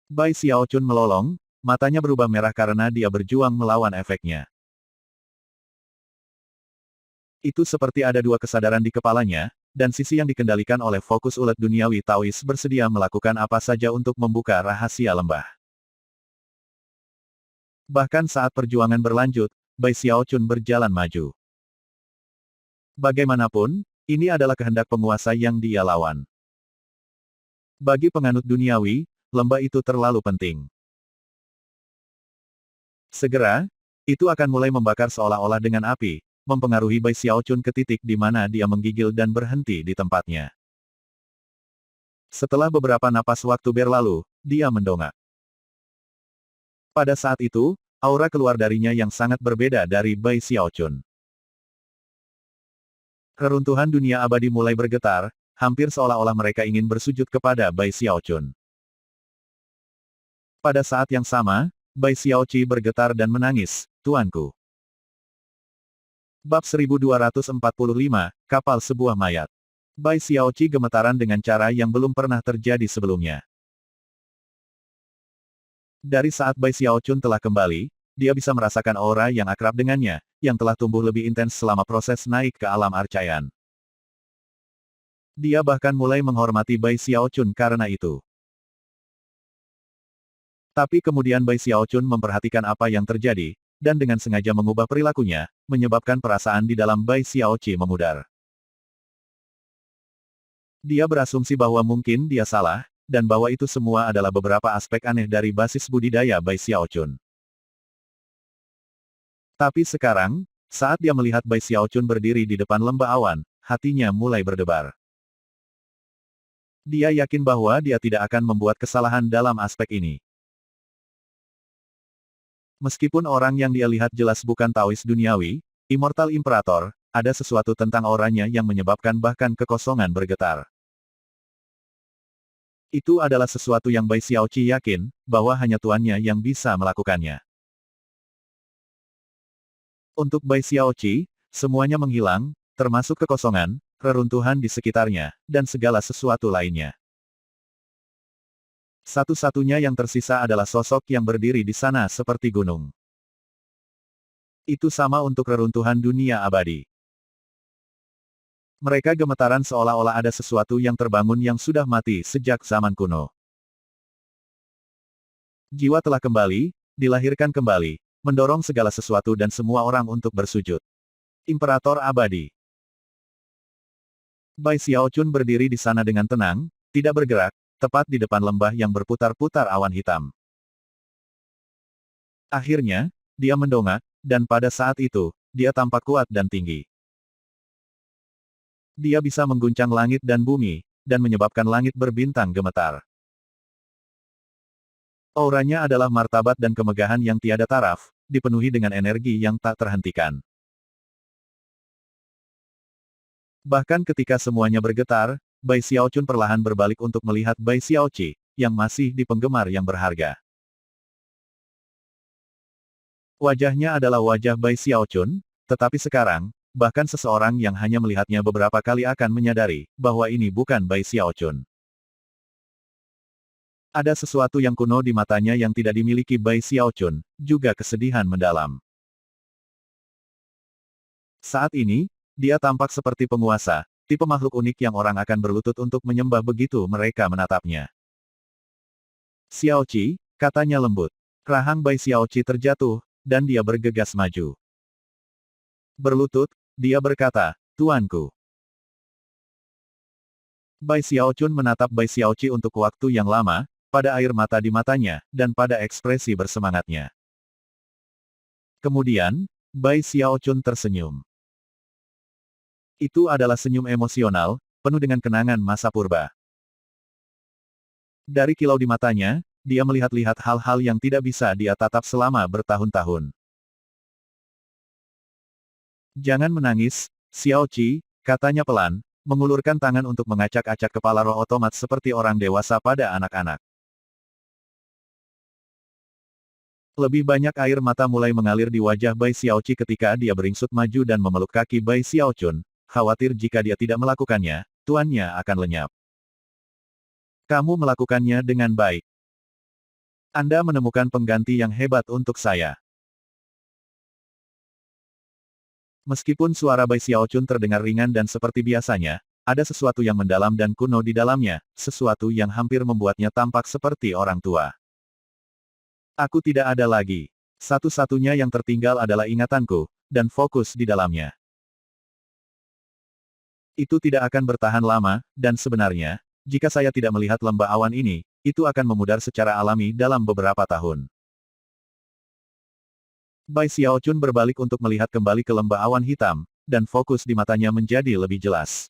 Bai Xiaochun melolong, matanya berubah merah karena dia berjuang melawan efeknya. Itu seperti ada dua kesadaran di kepalanya, dan sisi yang dikendalikan oleh fokus ulet duniawi Taois bersedia melakukan apa saja untuk membuka rahasia lembah. Bahkan saat perjuangan berlanjut, Bai Xiaochun berjalan maju. Bagaimanapun, ini adalah kehendak penguasa yang dia lawan. Bagi penganut duniawi, lembah itu terlalu penting. Segera, itu akan mulai membakar seolah-olah dengan api, mempengaruhi Bai Xiaochun ke titik di mana dia menggigil dan berhenti di tempatnya. Setelah beberapa napas waktu berlalu, dia mendongak. Pada saat itu, aura keluar darinya yang sangat berbeda dari Bai Xiaochun. Reruntuhan dunia abadi mulai bergetar, hampir seolah-olah mereka ingin bersujud kepada Bai Xiaochun. Pada saat yang sama, Bai Xiaoqi bergetar dan menangis, "Tuanku." Bab 1245, Kapal Sebuah Mayat. Bai Xiaoqi gemetaran dengan cara yang belum pernah terjadi sebelumnya. Dari saat Bai Xiaochun telah kembali, dia bisa merasakan aura yang akrab dengannya, yang telah tumbuh lebih intens selama proses naik ke alam arcayan. Dia bahkan mulai menghormati Bai Xiaochun karena itu. Tapi kemudian Bai Xiaochun memperhatikan apa yang terjadi, dan dengan sengaja mengubah perilakunya, menyebabkan perasaan di dalam Bai Xiaoqi memudar. Dia berasumsi bahwa mungkin dia salah, dan bahwa itu semua adalah beberapa aspek aneh dari basis budidaya Bai Xiaochun. Tapi sekarang, saat dia melihat Bai Xiaochun berdiri di depan lembah awan, hatinya mulai berdebar. Dia yakin bahwa dia tidak akan membuat kesalahan dalam aspek ini. Meskipun orang yang dia lihat jelas bukan Taois duniawi, Immortal Imperator, ada sesuatu tentang auranya yang menyebabkan bahkan kekosongan bergetar. Itu adalah sesuatu yang Bai Xiaoqi yakin, bahwa hanya tuannya yang bisa melakukannya. Untuk Bai Xiaoqi, semuanya menghilang, termasuk kekosongan, reruntuhan di sekitarnya, dan segala sesuatu lainnya. Satu-satunya yang tersisa adalah sosok yang berdiri di sana seperti gunung. Itu sama untuk reruntuhan dunia abadi. Mereka gemetaran seolah-olah ada sesuatu yang terbangun yang sudah mati sejak zaman kuno. Jiwa telah kembali, dilahirkan kembali, mendorong segala sesuatu dan semua orang untuk bersujud. Imperator abadi. Bai Xiaochun berdiri di sana dengan tenang, tidak bergerak, tepat di depan lembah yang berputar-putar awan hitam. Akhirnya, dia mendongak, dan pada saat itu, dia tampak kuat dan tinggi. Dia bisa mengguncang langit dan bumi, dan menyebabkan langit berbintang gemetar. Auranya adalah martabat dan kemegahan yang tiada taraf, dipenuhi dengan energi yang tak terhentikan. Bahkan ketika semuanya bergetar, Bai Xiaochun perlahan berbalik untuk melihat Bai Xiaoqi, yang masih di penggemar yang berharga. Wajahnya adalah wajah Bai Xiaochun, tetapi sekarang, bahkan seseorang yang hanya melihatnya beberapa kali akan menyadari, bahwa ini bukan Bai Xiaochun. Ada sesuatu yang kuno di matanya yang tidak dimiliki Bai Xiaochun, juga kesedihan mendalam. Saat ini, dia tampak seperti penguasa, tipe makhluk unik yang orang akan berlutut untuk menyembah begitu mereka menatapnya. "Xiaoqi," katanya lembut. Rahang Bai Xiaoqi terjatuh, dan dia bergegas maju. Berlutut, dia berkata, "Tuanku." Bai Xiaochun menatap Bai Xiaoqi untuk waktu yang lama, pada air mata di matanya, dan pada ekspresi bersemangatnya. Kemudian, Bai Xiaochun tersenyum. Itu adalah senyum emosional, penuh dengan kenangan masa purba. Dari kilau di matanya, dia melihat-lihat hal-hal yang tidak bisa dia tatap selama bertahun-tahun. "Jangan menangis, Xiaoqi," katanya pelan, mengulurkan tangan untuk mengacak-acak kepala roh otomat seperti orang dewasa pada anak-anak. Lebih banyak air mata mulai mengalir di wajah Bai Xiaoqi ketika dia beringsut maju dan memeluk kaki Bai Xiaochun, khawatir jika dia tidak melakukannya, tuannya akan lenyap. "Kamu melakukannya dengan baik." Anda menemukan pengganti yang hebat untuk saya. Meskipun suara Bai Xiaochun terdengar ringan dan seperti biasanya, ada sesuatu yang mendalam dan kuno di dalamnya, sesuatu yang hampir membuatnya tampak seperti orang tua. Aku tidak ada lagi. Satu-satunya yang tertinggal adalah ingatanku, dan fokus di dalamnya. Itu tidak akan bertahan lama, dan sebenarnya, jika saya tidak melihat lembah awan ini, itu akan memudar secara alami dalam beberapa tahun. Bai Xiaochun berbalik untuk melihat kembali ke lembah awan hitam, dan fokus di matanya menjadi lebih jelas.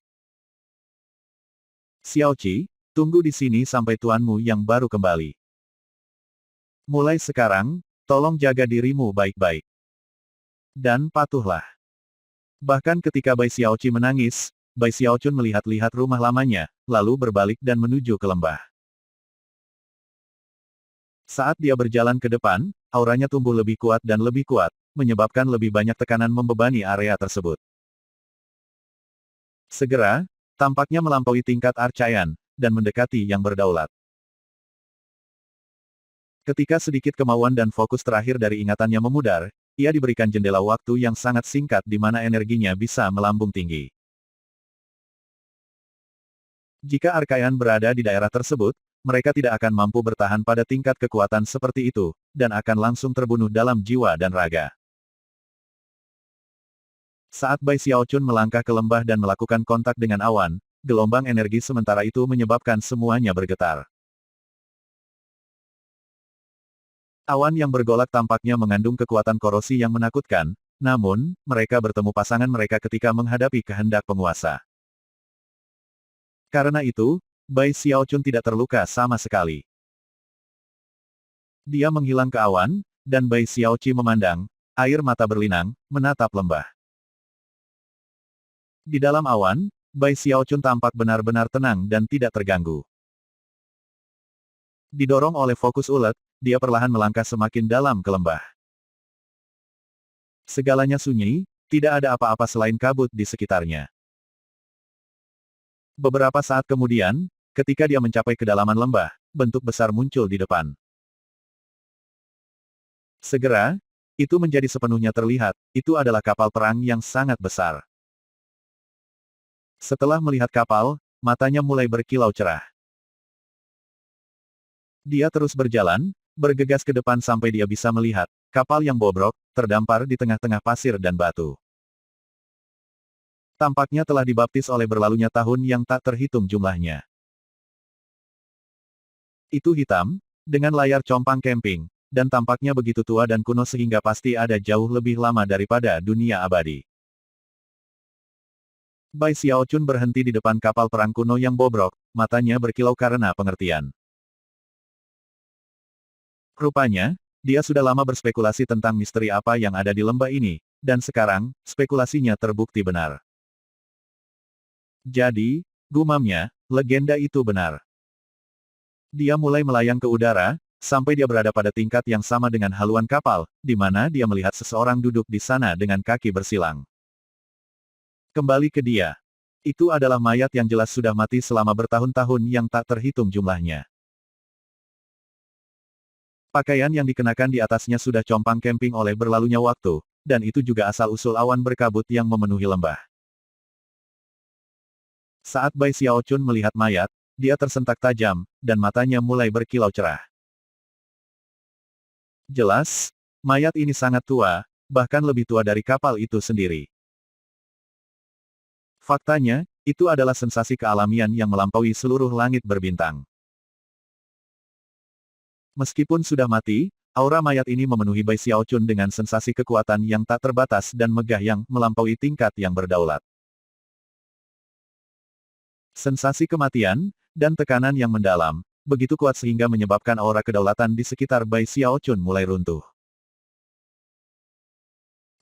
Xiaoqi, tunggu di sini sampai tuanmu yang baru kembali. Mulai sekarang, tolong jaga dirimu baik-baik. Dan patuhlah. Bahkan ketika Bai Xiaoqi menangis, Bai Xiaochun melihat-lihat rumah lamanya, lalu berbalik dan menuju ke lembah. Saat dia berjalan ke depan, auranya tumbuh lebih kuat dan lebih kuat, menyebabkan lebih banyak tekanan membebani area tersebut. Segera, tampaknya melampaui tingkat Archaean, dan mendekati yang berdaulat. Ketika sedikit kemauan dan fokus terakhir dari ingatannya memudar, ia diberikan jendela waktu yang sangat singkat di mana energinya bisa melambung tinggi. Jika Archaean berada di daerah tersebut, mereka tidak akan mampu bertahan pada tingkat kekuatan seperti itu, dan akan langsung terbunuh dalam jiwa dan raga. Saat Bai Xiaochun melangkah ke lembah dan melakukan kontak dengan awan, gelombang energi sementara itu menyebabkan semuanya bergetar. Awan yang bergolak tampaknya mengandung kekuatan korosi yang menakutkan, namun, mereka bertemu pasangan mereka ketika menghadapi kehendak penguasa. Karena itu, Bai Xiaochun tidak terluka sama sekali. Dia menghilang ke awan, dan Bai Xiaoqi memandang, air mata berlinang, menatap lembah. Di dalam awan, Bai Xiaochun tampak benar-benar tenang dan tidak terganggu. Didorong oleh fokus ulet, dia perlahan melangkah semakin dalam ke lembah. Segalanya sunyi, tidak ada apa-apa selain kabut di sekitarnya. Beberapa saat kemudian, ketika dia mencapai kedalaman lembah, bentuk besar muncul di depan. Segera, itu menjadi sepenuhnya terlihat, itu adalah kapal perang yang sangat besar. Setelah melihat kapal, matanya mulai berkilau cerah. Dia terus berjalan, bergegas ke depan sampai dia bisa melihat, kapal yang bobrok, terdampar di tengah-tengah pasir dan batu. Tampaknya telah dibaptis oleh berlalunya tahun yang tak terhitung jumlahnya. Itu hitam, dengan layar compang camping, dan tampaknya begitu tua dan kuno sehingga pasti ada jauh lebih lama daripada dunia abadi. Bai Xiaochun berhenti di depan kapal perang kuno yang bobrok, matanya berkilau karena pengertian. Rupanya, dia sudah lama berspekulasi tentang misteri apa yang ada di lembah ini, dan sekarang, spekulasinya terbukti benar. Jadi, gumamnya, legenda itu benar. Dia mulai melayang ke udara, sampai dia berada pada tingkat yang sama dengan haluan kapal, di mana dia melihat seseorang duduk di sana dengan kaki bersilang. Kembali ke dia. Itu adalah mayat yang jelas sudah mati selama bertahun-tahun yang tak terhitung jumlahnya. Pakaian yang dikenakan di atasnya sudah compang camping oleh berlalunya waktu, dan itu juga asal-usul awan berkabut yang memenuhi lembah. Saat Bai Xiaochun melihat mayat, dia tersentak tajam, dan matanya mulai berkilau cerah. Jelas, mayat ini sangat tua, bahkan lebih tua dari kapal itu sendiri. Faktanya, itu adalah sensasi kealamian yang melampaui seluruh langit berbintang. Meskipun sudah mati, aura mayat ini memenuhi Bai Xiaochun dengan sensasi kekuatan yang tak terbatas dan megah yang melampaui tingkat yang berdaulat. Sensasi kematian, dan tekanan yang mendalam, begitu kuat sehingga menyebabkan aura kedaulatan di sekitar Bai Xiaochun mulai runtuh.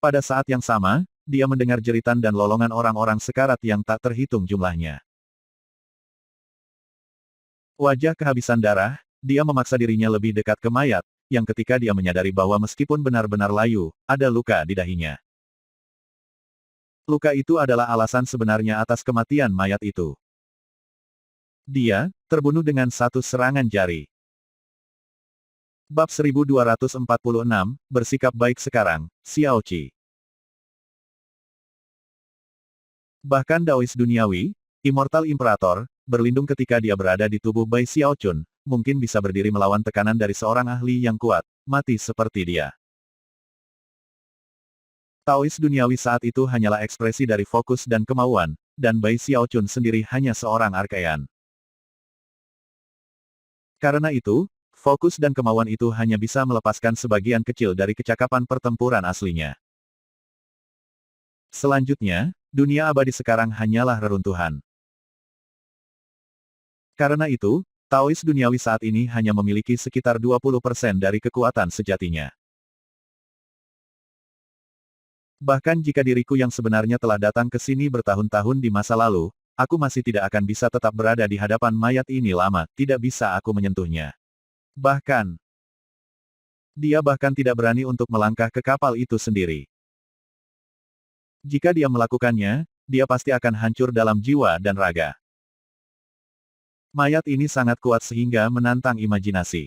Pada saat yang sama, dia mendengar jeritan dan lolongan orang-orang sekarat yang tak terhitung jumlahnya. Wajah kehabisan darah, dia memaksa dirinya lebih dekat ke mayat, yang ketika dia menyadari bahwa meskipun benar-benar layu, ada luka di dahinya. Luka itu adalah alasan sebenarnya atas kematian mayat itu. Dia terbunuh dengan satu serangan jari. Bab 1246, bersikap baik sekarang, Xiao Qi. Bahkan Daois duniawi, Immortal Imperator, berlindung ketika dia berada di tubuh Bai Xiaochun, mungkin bisa berdiri melawan tekanan dari seorang ahli yang kuat, mati seperti dia. Taois duniawi saat itu hanyalah ekspresi dari fokus dan kemauan, dan Bai Xiaochun sendiri hanya seorang arkaian. Karena itu, fokus dan kemauan itu hanya bisa melepaskan sebagian kecil dari kecakapan pertempuran aslinya. Selanjutnya, dunia abadi sekarang hanyalah reruntuhan. Karena itu, Taois duniawi saat ini hanya memiliki sekitar 20% dari kekuatan sejatinya. Bahkan jika diriku yang sebenarnya telah datang ke sini bertahun-tahun di masa lalu, aku masih tidak akan bisa tetap berada di hadapan mayat ini lama, tidak bisa aku menyentuhnya. Bahkan, dia bahkan tidak berani untuk melangkah ke kapal itu sendiri. Jika dia melakukannya, dia pasti akan hancur dalam jiwa dan raga. Mayat ini sangat kuat sehingga menantang imajinasi.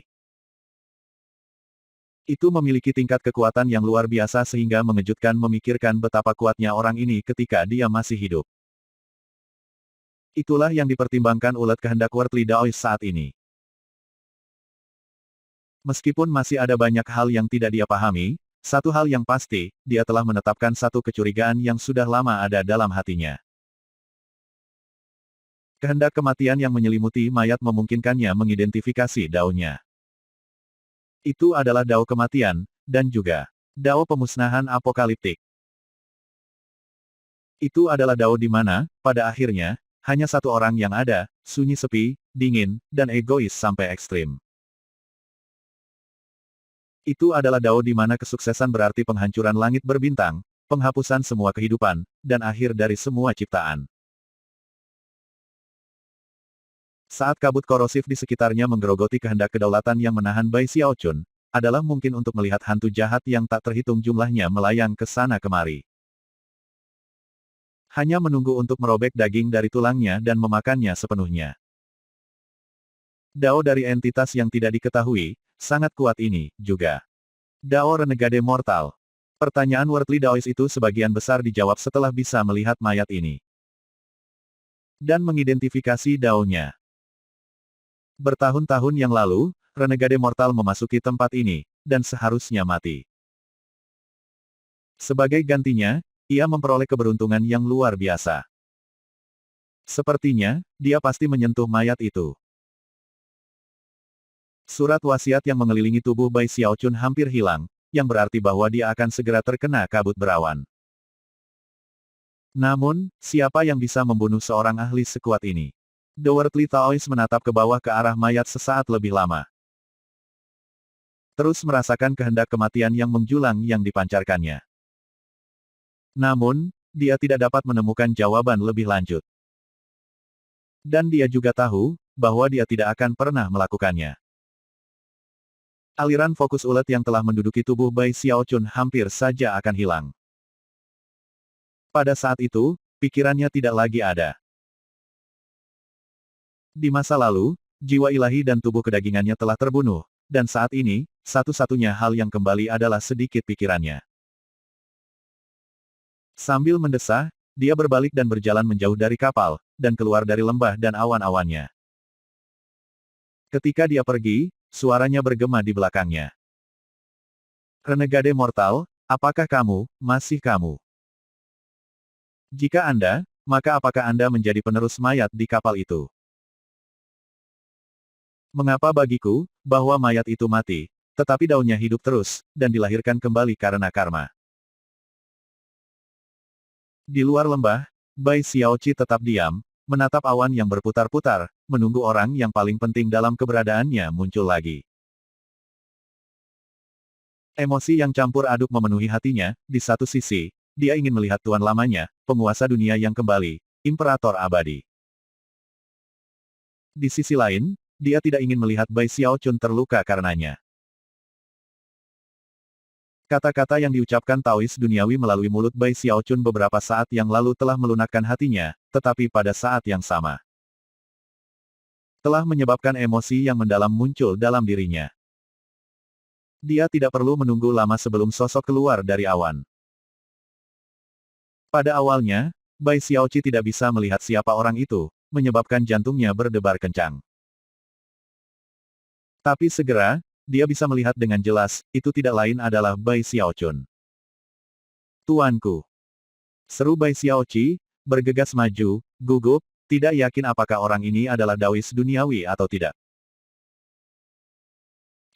Itu memiliki tingkat kekuatan yang luar biasa sehingga mengejutkan memikirkan betapa kuatnya orang ini ketika dia masih hidup. Itulah yang dipertimbangkan ulet kehendak Worldly Daoist saat ini. Meskipun masih ada banyak hal yang tidak dia pahami, satu hal yang pasti, dia telah menetapkan satu kecurigaan yang sudah lama ada dalam hatinya. Kehendak kematian yang menyelimuti mayat memungkinkannya mengidentifikasi daunnya. Itu adalah dao kematian, dan juga dao pemusnahan apokaliptik. Itu adalah dao di mana, pada akhirnya, hanya satu orang yang ada, sunyi sepi, dingin, dan egois sampai ekstrim. Itu adalah dao di mana kesuksesan berarti penghancuran langit berbintang, penghapusan semua kehidupan, dan akhir dari semua ciptaan. Saat kabut korosif di sekitarnya menggerogoti kehendak kedaulatan yang menahan Bai Xiaochun, adalah mungkin untuk melihat hantu jahat yang tak terhitung jumlahnya melayang ke sana kemari. Hanya menunggu untuk merobek daging dari tulangnya dan memakannya sepenuhnya. Dao dari entitas yang tidak diketahui, sangat kuat ini, juga. Dao Renegade Mortal. Pertanyaan Worldly Daoist itu sebagian besar dijawab setelah bisa melihat mayat ini. Dan mengidentifikasi daonya. Bertahun-tahun yang lalu, Renegade Mortal memasuki tempat ini, dan seharusnya mati. Sebagai gantinya, ia memperoleh keberuntungan yang luar biasa. Sepertinya, dia pasti menyentuh mayat itu. Surat wasiat yang mengelilingi tubuh Bai Xiaochun hampir hilang, yang berarti bahwa dia akan segera terkena kabut berawan. Namun, siapa yang bisa membunuh seorang ahli sekuat ini? The Worldly Taoist menatap ke bawah ke arah mayat sesaat lebih lama. Terus merasakan kehendak kematian yang menjulang yang dipancarkannya. Namun, dia tidak dapat menemukan jawaban lebih lanjut. Dan dia juga tahu, bahwa dia tidak akan pernah melakukannya. Aliran fokus ulet yang telah menduduki tubuh Bai Xiaochun hampir saja akan hilang. Pada saat itu, pikirannya tidak lagi ada. Di masa lalu, jiwa ilahi dan tubuh kedagingannya telah terbunuh, dan saat ini, satu-satunya hal yang kembali adalah sedikit pikirannya. Sambil mendesah, dia berbalik dan berjalan menjauh dari kapal, dan keluar dari lembah dan awan-awannya. Ketika dia pergi, suaranya bergema di belakangnya. Renegade Mortal, apakah kamu, masih kamu? Jika Anda, maka apakah Anda menjadi penerus mayat di kapal itu? Mengapa bagiku, bahwa mayat itu mati, tetapi daunnya hidup terus, dan dilahirkan kembali karena karma? Di luar lembah, Bai Xiaoqi tetap diam, menatap awan yang berputar-putar, menunggu orang yang paling penting dalam keberadaannya muncul lagi. Emosi yang campur aduk memenuhi hatinya, di satu sisi, dia ingin melihat tuan lamanya, penguasa dunia yang kembali, Imperator Abadi. Di sisi lain, dia tidak ingin melihat Bai Xiaochun terluka karenanya. Kata-kata yang diucapkan Taois duniawi melalui mulut Bai Xiaochun beberapa saat yang lalu telah melunakkan hatinya, tetapi pada saat yang sama telah menyebabkan emosi yang mendalam muncul dalam dirinya. Dia tidak perlu menunggu lama sebelum sosok keluar dari awan. Pada awalnya, Bai Xiaoqi tidak bisa melihat siapa orang itu, menyebabkan jantungnya berdebar kencang. Tapi segera, dia bisa melihat dengan jelas, itu tidak lain adalah Bai Xiaochun. Tuanku. Seru Bai Xiaoqi, bergegas maju, gugup, tidak yakin apakah orang ini adalah Dawis duniawi atau tidak.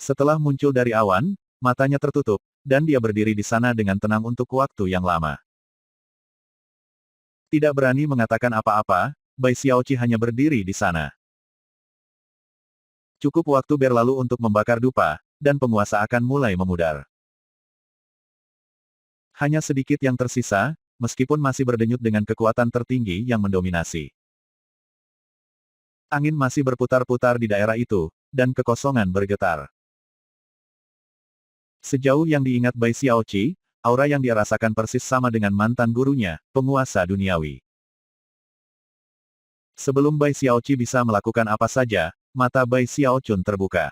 Setelah muncul dari awan, matanya tertutup, dan dia berdiri di sana dengan tenang untuk waktu yang lama. Tidak berani mengatakan apa-apa, Bai Xiaoqi hanya berdiri di sana. Cukup waktu berlalu untuk membakar dupa, dan penguasa akan mulai memudar. Hanya sedikit yang tersisa, meskipun masih berdenyut dengan kekuatan tertinggi yang mendominasi. Angin masih berputar-putar di daerah itu, dan kekosongan bergetar. Sejauh yang diingat Bai Xiaoqi, aura yang dia rasakan persis sama dengan mantan gurunya, penguasa duniawi. Sebelum Bai Xiaoqi bisa melakukan apa saja, mata Bai Xiaochun terbuka.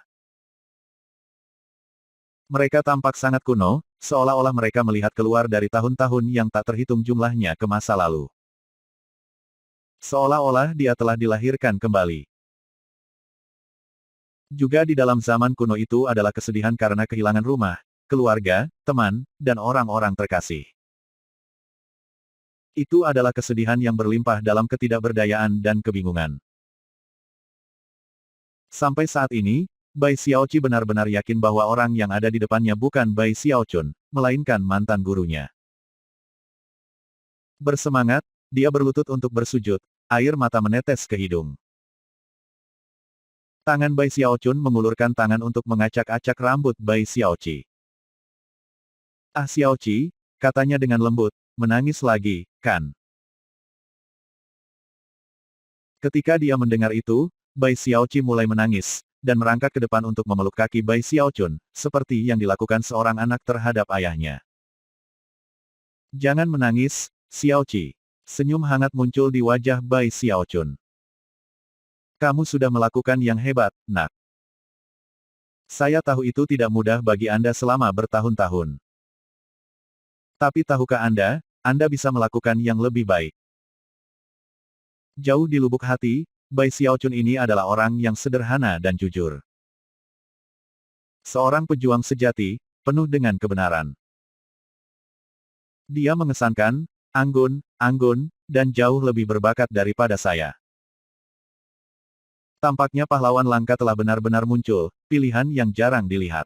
Mereka tampak sangat kuno, seolah-olah mereka melihat keluar dari tahun-tahun yang tak terhitung jumlahnya ke masa lalu. Seolah-olah dia telah dilahirkan kembali. Juga di dalam zaman kuno itu adalah kesedihan karena kehilangan rumah, keluarga, teman, dan orang-orang terkasih. Itu adalah kesedihan yang berlimpah dalam ketidakberdayaan dan kebingungan. Sampai saat ini, Bai Xiaoqi benar-benar yakin bahwa orang yang ada di depannya bukan Bai Xiaochun, melainkan mantan gurunya. Bersemangat, dia berlutut untuk bersujud, air mata menetes ke hidung. Tangan Bai Xiaochun mengulurkan tangan untuk mengacak-acak rambut Bai Xiaoqi. Ah Xiaoqi, katanya dengan lembut, menangis lagi, kan? Ketika dia mendengar itu, Bai Xiaoqi mulai menangis, dan merangkak ke depan untuk memeluk kaki Bai Xiaochun, seperti yang dilakukan seorang anak terhadap ayahnya. Jangan menangis, Xiaoqi. Senyum hangat muncul di wajah Bai Xiaochun. Kamu sudah melakukan yang hebat, nak. Saya tahu itu tidak mudah bagi Anda selama bertahun-tahun. Tapi tahukah Anda bisa melakukan yang lebih baik. Jauh di lubuk hati, Bai Xiaochun ini adalah orang yang sederhana dan jujur. Seorang pejuang sejati, penuh dengan kebenaran. Dia mengesankan, anggun, dan jauh lebih berbakat daripada saya. Tampaknya pahlawan langka telah benar-benar muncul, pilihan yang jarang dilihat.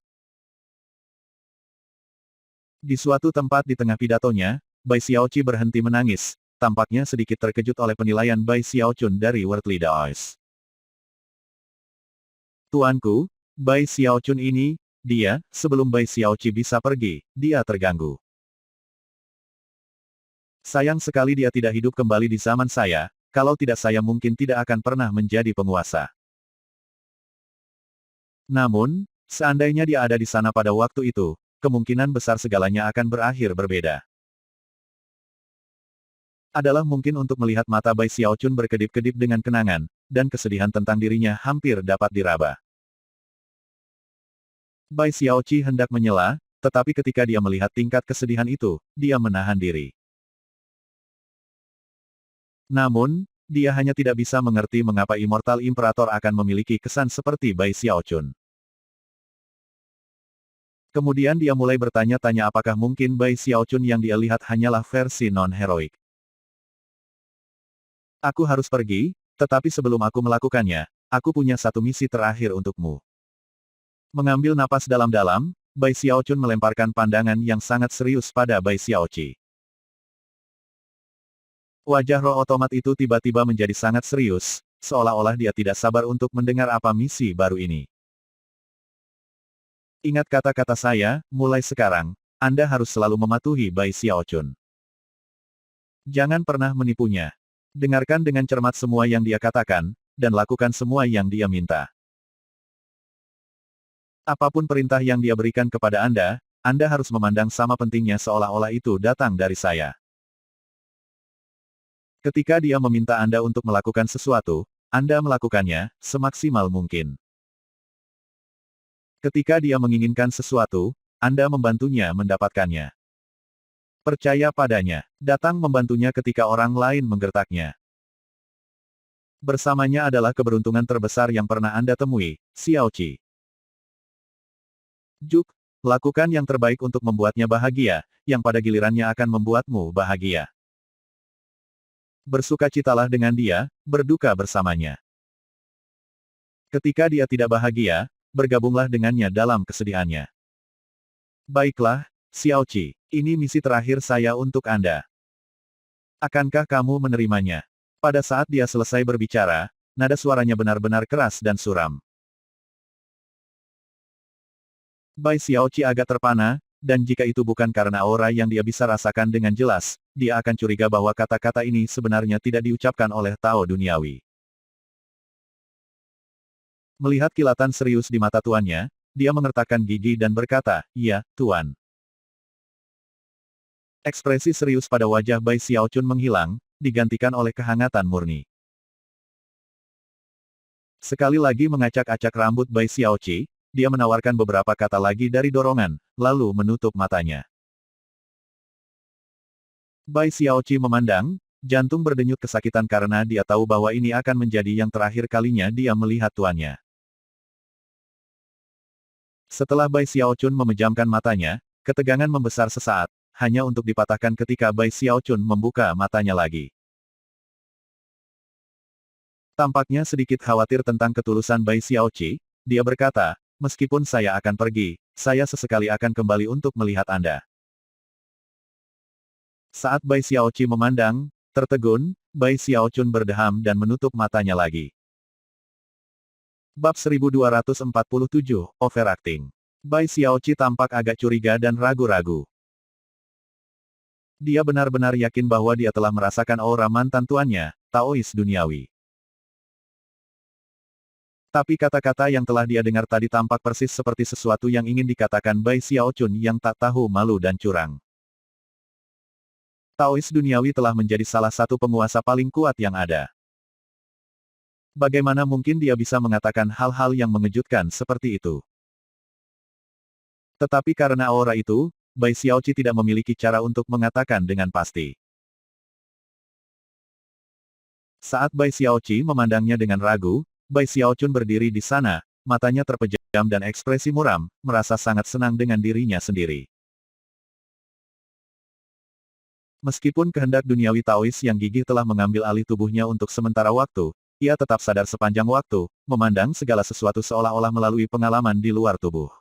Di suatu tempat di tengah pidatonya, Bai Xiaoqi berhenti menangis, tampaknya sedikit terkejut oleh penilaian Bai Xiaochun dari Worldly Daoist. Tuanku, Bai Xiaochun ini, sebelum Bai Xiaoqi bisa pergi, dia terganggu. Sayang sekali dia tidak hidup kembali di zaman saya, kalau tidak saya mungkin tidak akan pernah menjadi penguasa. Namun, seandainya dia ada di sana pada waktu itu, kemungkinan besar segalanya akan berakhir berbeda. Adalah mungkin untuk melihat mata Bai Xiaochun berkedip-kedip dengan kenangan, dan kesedihan tentang dirinya hampir dapat diraba. Bai Xiaoqi hendak menyela, tetapi ketika dia melihat tingkat kesedihan itu, dia menahan diri. Namun, dia hanya tidak bisa mengerti mengapa Immortal Imperator akan memiliki kesan seperti Bai Xiaochun. Kemudian dia mulai bertanya-tanya apakah mungkin Bai Xiaochun yang dia lihat hanyalah versi non-heroik. Aku harus pergi, tetapi sebelum aku melakukannya, aku punya satu misi terakhir untukmu. Mengambil napas dalam-dalam, Bai Xiaochun melemparkan pandangan yang sangat serius pada Bai Xiaoqi. Wajah roh otomat itu tiba-tiba menjadi sangat serius, seolah-olah dia tidak sabar untuk mendengar apa misi baru ini. Ingat kata-kata saya, mulai sekarang, Anda harus selalu mematuhi Bai Xiaochun. Jangan pernah menipunya. Dengarkan dengan cermat semua yang dia katakan, dan lakukan semua yang dia minta. Apapun perintah yang dia berikan kepada Anda harus memandang sama pentingnya seolah-olah itu datang dari saya. Ketika dia meminta Anda untuk melakukan sesuatu, Anda melakukannya, semaksimal mungkin. Ketika dia menginginkan sesuatu, Anda membantunya mendapatkannya. Percaya padanya. Datang membantunya ketika orang lain menggertaknya. Bersamanya adalah keberuntungan terbesar yang pernah Anda temui, Xiaoqi. Juk, lakukan yang terbaik untuk membuatnya bahagia, yang pada gilirannya akan membuatmu bahagia. Bersukacitalah dengan dia, berduka bersamanya. Ketika dia tidak bahagia, bergabunglah dengannya dalam kesedihannya. Baiklah, Xiaoqi, ini misi terakhir saya untuk Anda. Akankah kamu menerimanya? Pada saat dia selesai berbicara, nada suaranya benar-benar keras dan suram. Bai Xiaoqi agak terpana, dan jika itu bukan karena aura yang dia bisa rasakan dengan jelas, dia akan curiga bahwa kata-kata ini sebenarnya tidak diucapkan oleh Tao duniawi. Melihat kilatan serius di mata tuannya, dia mengertakkan gigi dan berkata, "Iya, Tuan." Ekspresi serius pada wajah Bai Xiaochun menghilang, digantikan oleh kehangatan murni. Sekali lagi mengacak-acak rambut Bai Xiaoqi, dia menawarkan beberapa kata lagi dari dorongan, lalu menutup matanya. Bai Xiaoqi memandang, jantung berdenyut kesakitan karena dia tahu bahwa ini akan menjadi yang terakhir kalinya dia melihat tuannya. Setelah Bai Xiaochun memejamkan matanya, ketegangan membesar sesaat, hanya untuk dipatahkan ketika Bai Xiaochun membuka matanya lagi. Tampaknya sedikit khawatir tentang ketulusan Bai Xiaoqi, dia berkata, "Meskipun saya akan pergi, saya sesekali akan kembali untuk melihat Anda." Saat Bai Xiaoqi memandang, tertegun, Bai Xiaochun berdeham dan menutup matanya lagi. Bab 1247, Overacting. Bai Xiaoqi tampak agak curiga dan ragu-ragu. Dia benar-benar yakin bahwa dia telah merasakan aura mantan tuannya, Taois duniawi. Tapi kata-kata yang telah dia dengar tadi tampak persis seperti sesuatu yang ingin dikatakan Bai Xiaochun yang tak tahu malu dan curang. Taois duniawi telah menjadi salah satu penguasa paling kuat yang ada. Bagaimana mungkin dia bisa mengatakan hal-hal yang mengejutkan seperti itu? Tetapi karena aura itu, Bai Xiaoqi tidak memiliki cara untuk mengatakan dengan pasti. Saat Bai Xiaoqi memandangnya dengan ragu, Bai Xiaochun berdiri di sana, matanya terpejam dan ekspresi muram, merasa sangat senang dengan dirinya sendiri. Meskipun kehendak duniawi Taois yang gigih telah mengambil alih tubuhnya untuk sementara waktu, ia tetap sadar sepanjang waktu, memandang segala sesuatu seolah-olah melalui pengalaman di luar tubuh.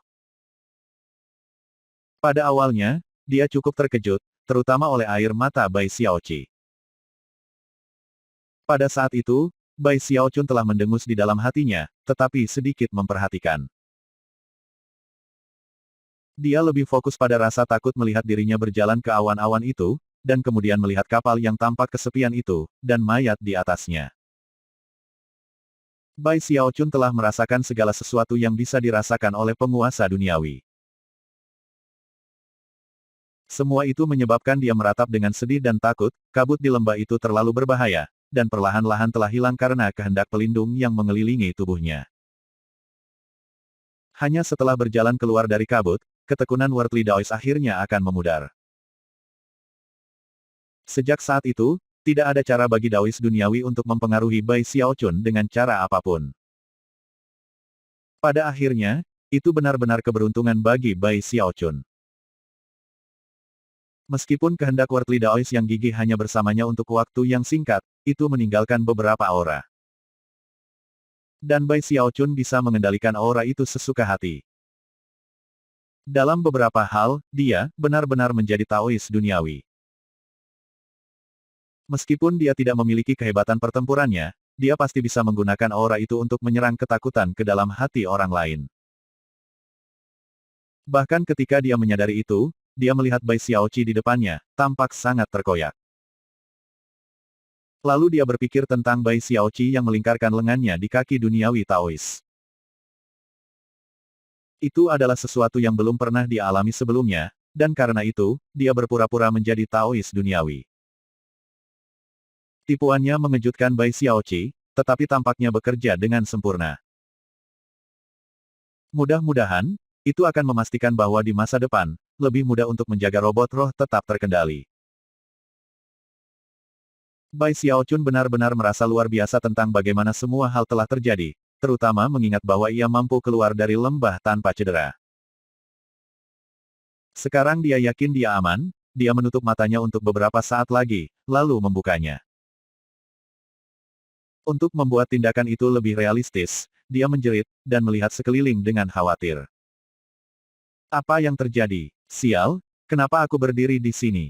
Pada awalnya, dia cukup terkejut, terutama oleh air mata Bai Xiaoqi. Pada saat itu, Bai Xiaochun telah mendengus di dalam hatinya, tetapi sedikit memperhatikan. Dia lebih fokus pada rasa takut melihat dirinya berjalan ke awan-awan itu, dan kemudian melihat kapal yang tampak kesepian itu, dan mayat di atasnya. Bai Xiaochun telah merasakan segala sesuatu yang bisa dirasakan oleh penguasa duniawi. Semua itu menyebabkan dia meratap dengan sedih dan takut, kabut di lembah itu terlalu berbahaya, dan perlahan-lahan telah hilang karena kehendak pelindung yang mengelilingi tubuhnya. Hanya setelah berjalan keluar dari kabut, ketekunan Worldly Daois akhirnya akan memudar. Sejak saat itu, tidak ada cara bagi Daois duniawi untuk mempengaruhi Bai Xiaochun dengan cara apapun. Pada akhirnya, itu benar-benar keberuntungan bagi Bai Xiaochun. Meskipun kehendak Worldly Daois yang gigih hanya bersamanya untuk waktu yang singkat, itu meninggalkan beberapa aura. Dan Bai Xiaochun bisa mengendalikan aura itu sesuka hati. Dalam beberapa hal, dia benar-benar menjadi Taois duniawi. Meskipun dia tidak memiliki kehebatan pertempurannya, dia pasti bisa menggunakan aura itu untuk menyerang ketakutan ke dalam hati orang lain. Bahkan ketika dia menyadari itu, dia melihat Bai Xiaoqi di depannya, tampak sangat terkoyak. Lalu dia berpikir tentang Bai Xiaoqi yang melingkarkan lengannya di kaki duniawi Taois. Itu adalah sesuatu yang belum pernah dia alami sebelumnya, dan karena itu, dia berpura-pura menjadi Taois duniawi. Tipuannya mengejutkan Bai Xiaoqi, tetapi tampaknya bekerja dengan sempurna. Mudah-mudahan, itu akan memastikan bahwa di masa depan, lebih mudah untuk menjaga robot roh tetap terkendali. Bai Xiaochun benar-benar merasa luar biasa tentang bagaimana semua hal telah terjadi, terutama mengingat bahwa ia mampu keluar dari lembah tanpa cedera. Sekarang dia yakin dia aman, dia menutup matanya untuk beberapa saat lagi, lalu membukanya. Untuk membuat tindakan itu lebih realistis, dia menjerit, dan melihat sekeliling dengan khawatir. Apa yang terjadi? Sial, kenapa aku berdiri di sini?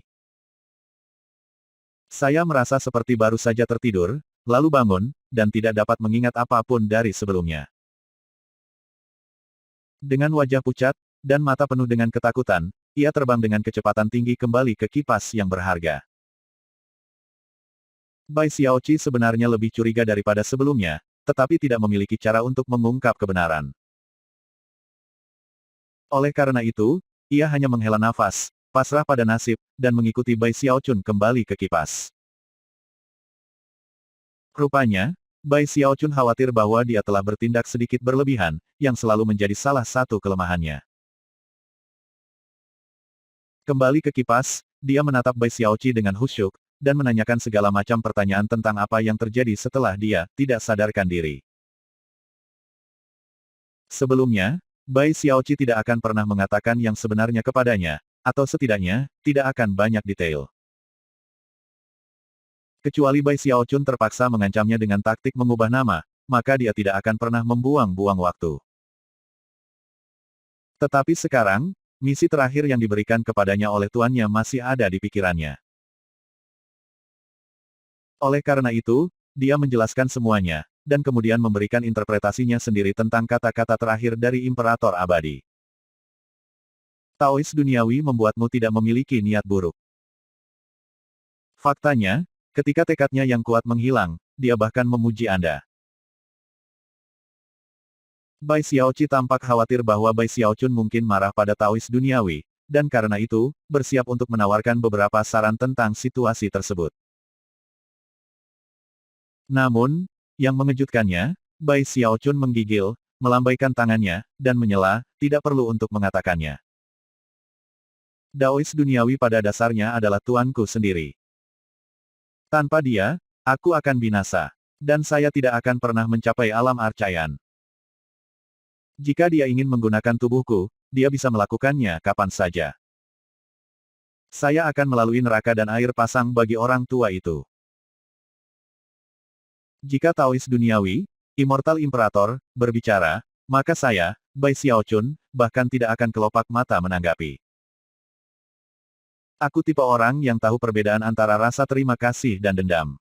Saya merasa seperti baru saja tertidur, lalu bangun, dan tidak dapat mengingat apapun dari sebelumnya. Dengan wajah pucat, dan mata penuh dengan ketakutan, ia terbang dengan kecepatan tinggi kembali ke kipas yang berharga. Bai Xiaoqi sebenarnya lebih curiga daripada sebelumnya, tetapi tidak memiliki cara untuk mengungkap kebenaran. Oleh karena itu, ia hanya menghela nafas, pasrah pada nasib, dan mengikuti Bai Xiaochun kembali ke kipas. Rupanya, Bai Xiaochun khawatir bahwa dia telah bertindak sedikit berlebihan, yang selalu menjadi salah satu kelemahannya. Kembali ke kipas, dia menatap Bai Xiaoqi dengan khusyuk, dan menanyakan segala macam pertanyaan tentang apa yang terjadi setelah dia tidak sadarkan diri. Sebelumnya, Bai Xiaoqi tidak akan pernah mengatakan yang sebenarnya kepadanya, atau setidaknya, tidak akan banyak detail. Kecuali Bai Xiaochun terpaksa mengancamnya dengan taktik mengubah nama, maka dia tidak akan pernah membuang-buang waktu. Tetapi sekarang, misi terakhir yang diberikan kepadanya oleh tuannya masih ada di pikirannya. Oleh karena itu, dia menjelaskan semuanya, dan kemudian memberikan interpretasinya sendiri tentang kata-kata terakhir dari Imperator Abadi. Taois duniawi membuatmu tidak memiliki niat buruk. Faktanya, ketika tekadnya yang kuat menghilang, dia bahkan memuji Anda. Bai Xiaoqi tampak khawatir bahwa Bai Xiaochun mungkin marah pada Taois duniawi, dan karena itu, bersiap untuk menawarkan beberapa saran tentang situasi tersebut. Namun, yang mengejutkannya, Bai Xiaochun menggigil, melambaikan tangannya, dan menyela, tidak perlu untuk mengatakannya. Daois duniawi pada dasarnya adalah tuanku sendiri. Tanpa dia, aku akan binasa. Dan saya tidak akan pernah mencapai alam arcayan. Jika dia ingin menggunakan tubuhku, dia bisa melakukannya kapan saja. Saya akan melalui neraka dan air pasang bagi orang tua itu. Jika Taois duniawi, Immortal Imperator, berbicara, maka saya, Bai Xiaochun, bahkan tidak akan kelopak mata menanggapi. Aku tipe orang yang tahu perbedaan antara rasa terima kasih dan dendam.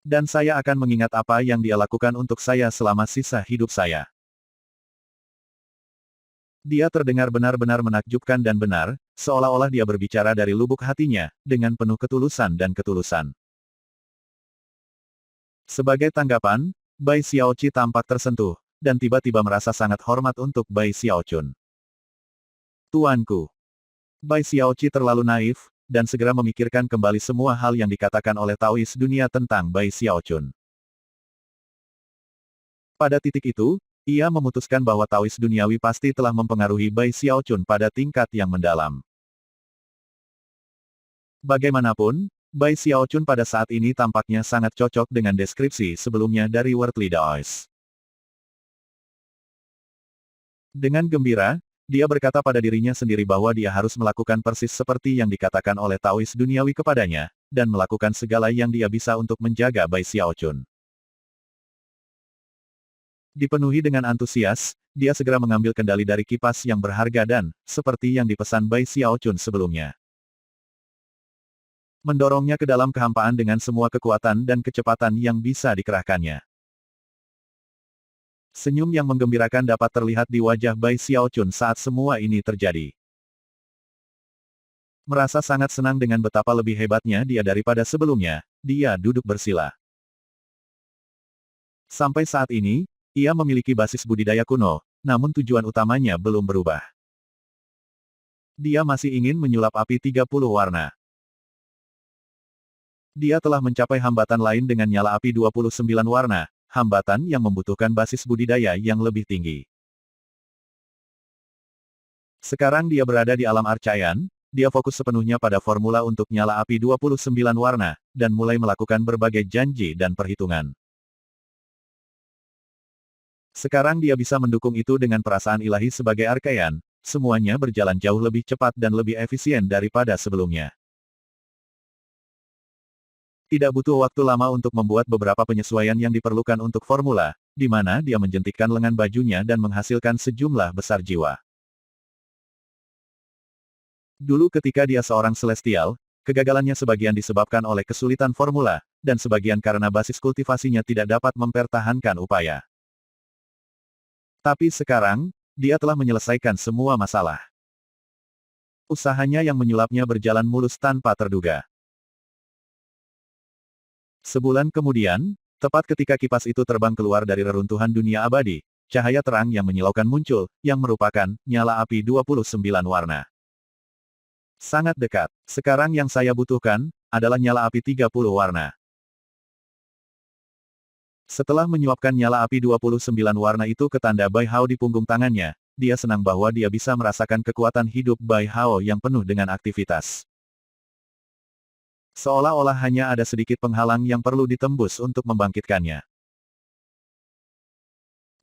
Dan saya akan mengingat apa yang dia lakukan untuk saya selama sisa hidup saya. Dia terdengar benar-benar menakjubkan dan benar, seolah-olah dia berbicara dari lubuk hatinya, dengan penuh ketulusan dan ketulusan. Sebagai tanggapan, Bai Xiaoqi tampak tersentuh, dan tiba-tiba merasa sangat hormat untuk Bai Xiaochun. Tuanku. Bai Xiaoqi terlalu naif, dan segera memikirkan kembali semua hal yang dikatakan oleh Taois dunia tentang Bai Xiaochun. Pada titik itu, ia memutuskan bahwa Taois duniawi pasti telah mempengaruhi Bai Xiaochun pada tingkat yang mendalam. Bagaimanapun, Bai Xiaochun pada saat ini tampaknya sangat cocok dengan deskripsi sebelumnya dari Worldly Daois. Dengan gembira, dia berkata pada dirinya sendiri bahwa dia harus melakukan persis seperti yang dikatakan oleh Taois duniawi kepadanya, dan melakukan segala yang dia bisa untuk menjaga Bai Xiaochun. Dipenuhi dengan antusias, dia segera mengambil kendali dari kipas yang berharga dan, seperti yang dipesan Bai Xiaochun sebelumnya, mendorongnya ke dalam kehampaan dengan semua kekuatan dan kecepatan yang bisa dikerahkannya. Senyum yang menggembirakan dapat terlihat di wajah Bai Xiaochun saat semua ini terjadi. Merasa sangat senang dengan betapa lebih hebatnya dia daripada sebelumnya, dia duduk bersila. Sampai saat ini, ia memiliki basis budidaya kuno, namun tujuan utamanya belum berubah. Dia masih ingin menyulap api 30 warna. Dia telah mencapai hambatan lain dengan nyala api 29 warna, hambatan yang membutuhkan basis budidaya yang lebih tinggi. Sekarang dia berada di alam Archaean, dia fokus sepenuhnya pada formula untuk nyala api 29 warna, dan mulai melakukan berbagai janji dan perhitungan. Sekarang dia bisa mendukung itu dengan perasaan ilahi sebagai Archaean, semuanya berjalan jauh lebih cepat dan lebih efisien daripada sebelumnya. Tidak butuh waktu lama untuk membuat beberapa penyesuaian yang diperlukan untuk formula, di mana dia menjentikkan lengan bajunya dan menghasilkan sejumlah besar jiwa. Dulu ketika dia seorang celestial, kegagalannya sebagian disebabkan oleh kesulitan formula, dan sebagian karena basis kultivasinya tidak dapat mempertahankan upaya. Tapi sekarang, dia telah menyelesaikan semua masalah. Usahanya yang menyulapnya berjalan mulus tanpa terduga. Sebulan kemudian, tepat ketika kipas itu terbang keluar dari reruntuhan dunia abadi, cahaya terang yang menyilaukan muncul, yang merupakan nyala api 29 warna. Sangat dekat. Sekarang yang saya butuhkan, adalah nyala api 30 warna. Setelah menyuapkan nyala api 29 warna itu ke tanda Bai Hao di punggung tangannya, dia senang bahwa dia bisa merasakan kekuatan hidup Bai Hao yang penuh dengan aktivitas. Seolah-olah hanya ada sedikit penghalang yang perlu ditembus untuk membangkitkannya.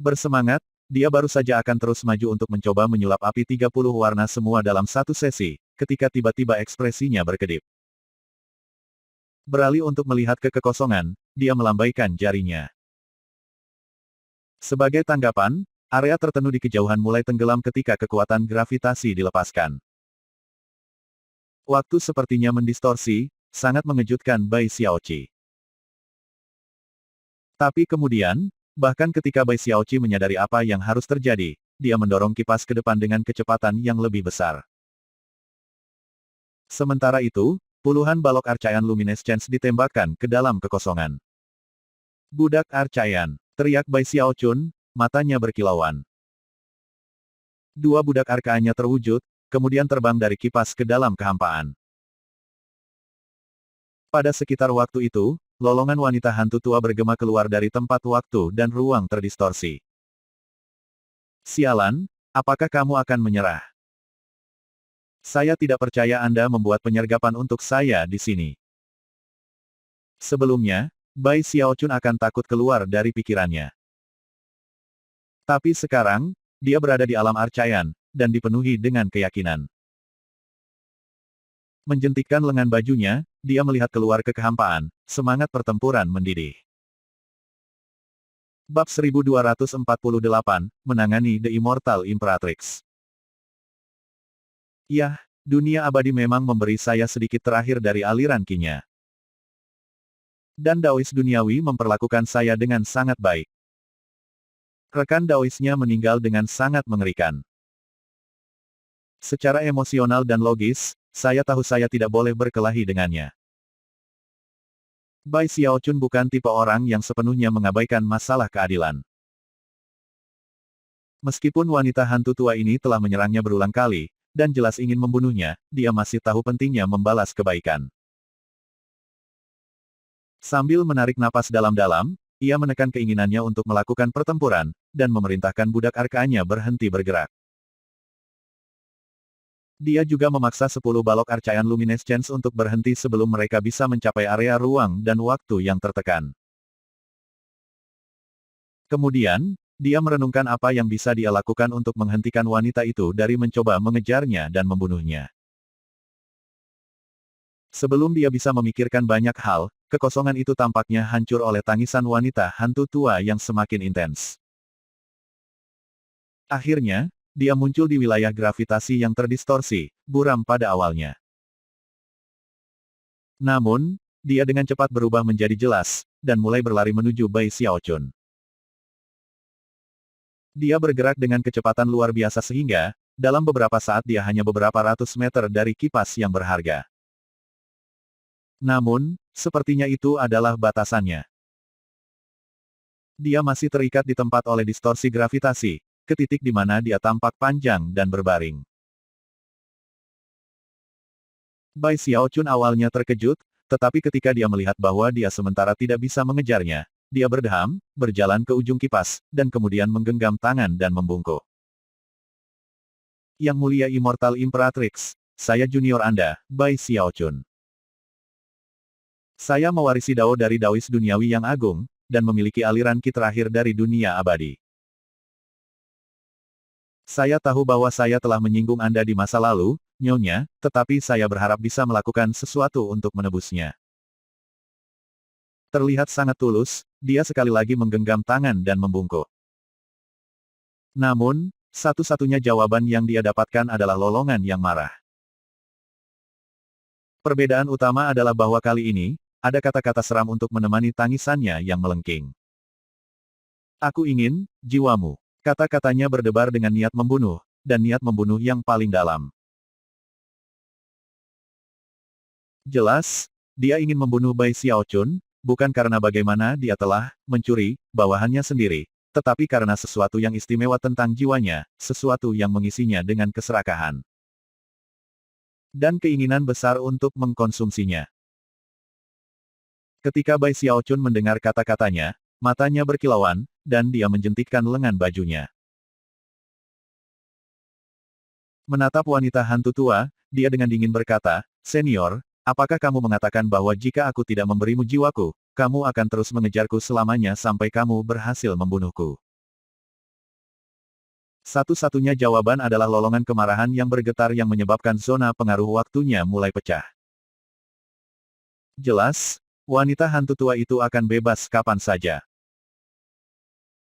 Bersemangat, dia baru saja akan terus maju untuk mencoba menyulap api 30 warna semua dalam satu sesi, ketika tiba-tiba ekspresinya berkedip. Beralih untuk melihat ke kekosongan, dia melambaikan jarinya. Sebagai tanggapan, area tertentu di kejauhan mulai tenggelam ketika kekuatan gravitasi dilepaskan. Waktu sepertinya mendistorsi, sangat mengejutkan Bai Xiaoqi. Tapi kemudian, bahkan ketika Bai Xiaoqi menyadari apa yang harus terjadi, dia mendorong kipas ke depan dengan kecepatan yang lebih besar. Sementara itu, puluhan balok Archaean Luminescence ditembakkan ke dalam kekosongan. Budak Archaean, teriak Bai Xiaochun, matanya berkilauan. Dua budak Archaeannya terwujud, kemudian terbang dari kipas ke dalam kehampaan. Pada sekitar waktu itu, lolongan wanita hantu tua bergema keluar dari tempat waktu dan ruang terdistorsi. Sialan, apakah kamu akan menyerah? Saya tidak percaya Anda membuat penyergapan untuk saya di sini. Sebelumnya, Bai Xiaochun akan takut keluar dari pikirannya. Tapi sekarang, dia berada di alam Archaean, dan dipenuhi dengan keyakinan. Menjentikkan lengan bajunya, dia melihat keluar ke kehampaan, semangat pertempuran mendidih. Bab 1248, menangani The Immortal Imperatrix. Yah, dunia abadi memang memberi saya sedikit terakhir dari aliran Qi-nya. Dan Daois duniawi memperlakukan saya dengan sangat baik. Rekan Daoisnya meninggal dengan sangat mengerikan. Secara emosional dan logis, saya tahu saya tidak boleh berkelahi dengannya. Bai Xiaochun bukan tipe orang yang sepenuhnya mengabaikan masalah keadilan. Meskipun wanita hantu tua ini telah menyerangnya berulang kali, dan jelas ingin membunuhnya, dia masih tahu pentingnya membalas kebaikan. Sambil menarik napas dalam-dalam, ia menekan keinginannya untuk melakukan pertempuran, dan memerintahkan budak Archaeannya berhenti bergerak. Dia juga memaksa 10 balok Archaean Luminescence untuk berhenti sebelum mereka bisa mencapai area ruang dan waktu yang tertekan. Kemudian, dia merenungkan apa yang bisa dia lakukan untuk menghentikan wanita itu dari mencoba mengejarnya dan membunuhnya. Sebelum dia bisa memikirkan banyak hal, kekosongan itu tampaknya hancur oleh tangisan wanita hantu tua yang semakin intens. Akhirnya, dia muncul di wilayah gravitasi yang terdistorsi, buram pada awalnya. Namun, dia dengan cepat berubah menjadi jelas, dan mulai berlari menuju Bai Xiaochun. Dia bergerak dengan kecepatan luar biasa sehingga, dalam beberapa saat dia hanya beberapa ratus meter dari kipas yang berharga. Namun, sepertinya itu adalah batasannya. Dia masih terikat di tempat oleh distorsi gravitasi, ke titik di mana dia tampak panjang dan berbaring. Bai Xiaochun awalnya terkejut, tetapi ketika dia melihat bahwa dia sementara tidak bisa mengejarnya, dia berdeham, berjalan ke ujung kipas, dan kemudian menggenggam tangan dan membungkuk. Yang Mulia Immortal Imperatrix, saya junior Anda, Bai Xiaochun. Saya mewarisi Dao dari Daois duniawi yang agung, dan memiliki aliran Qi terakhir dari dunia abadi. Saya tahu bahwa saya telah menyinggung Anda di masa lalu, Nyonya, tetapi saya berharap bisa melakukan sesuatu untuk menebusnya. Terlihat sangat tulus, dia sekali lagi menggenggam tangan dan membungkuk. Namun, satu-satunya jawaban yang dia dapatkan adalah lolongan yang marah. Perbedaan utama adalah bahwa kali ini, ada kata-kata seram untuk menemani tangisannya yang melengking. Aku ingin, jiwamu. Kata-katanya berdebar dengan niat membunuh, dan niat membunuh yang paling dalam. Jelas, dia ingin membunuh Bai Xiaochun, bukan karena bagaimana dia telah mencuri bawahannya sendiri, tetapi karena sesuatu yang istimewa tentang jiwanya, sesuatu yang mengisinya dengan keserakahan. Dan keinginan besar untuk mengkonsumsinya. Ketika Bai Xiaochun mendengar kata-katanya, matanya berkilauan, dan dia menjentikkan lengan bajunya. Menatap wanita hantu tua, dia dengan dingin berkata, "Senior, apakah kamu mengatakan bahwa jika aku tidak memberimu jiwaku, kamu akan terus mengejarku selamanya sampai kamu berhasil membunuhku?" Satu-satunya jawaban adalah lolongan kemarahan yang bergetar yang menyebabkan zona pengaruh waktunya mulai pecah. Jelas, wanita hantu tua itu akan bebas kapan saja.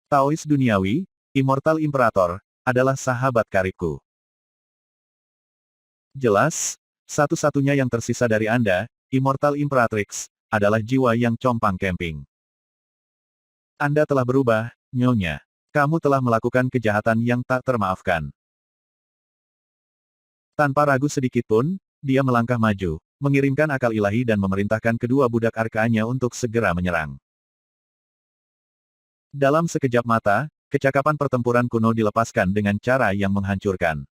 Taois duniawi, Immortal Imperator, adalah sahabat karibku. Jelas, satu-satunya yang tersisa dari Anda, Immortal Imperatrix, adalah jiwa yang compang camping. Anda telah berubah, Nyonya. Kamu telah melakukan kejahatan yang tak termaafkan. Tanpa ragu sedikit pun, dia melangkah maju, mengirimkan akal ilahi dan memerintahkan kedua budak arkaannya untuk segera menyerang. Dalam sekejap mata, kecakapan pertempuran kuno dilepaskan dengan cara yang menghancurkan.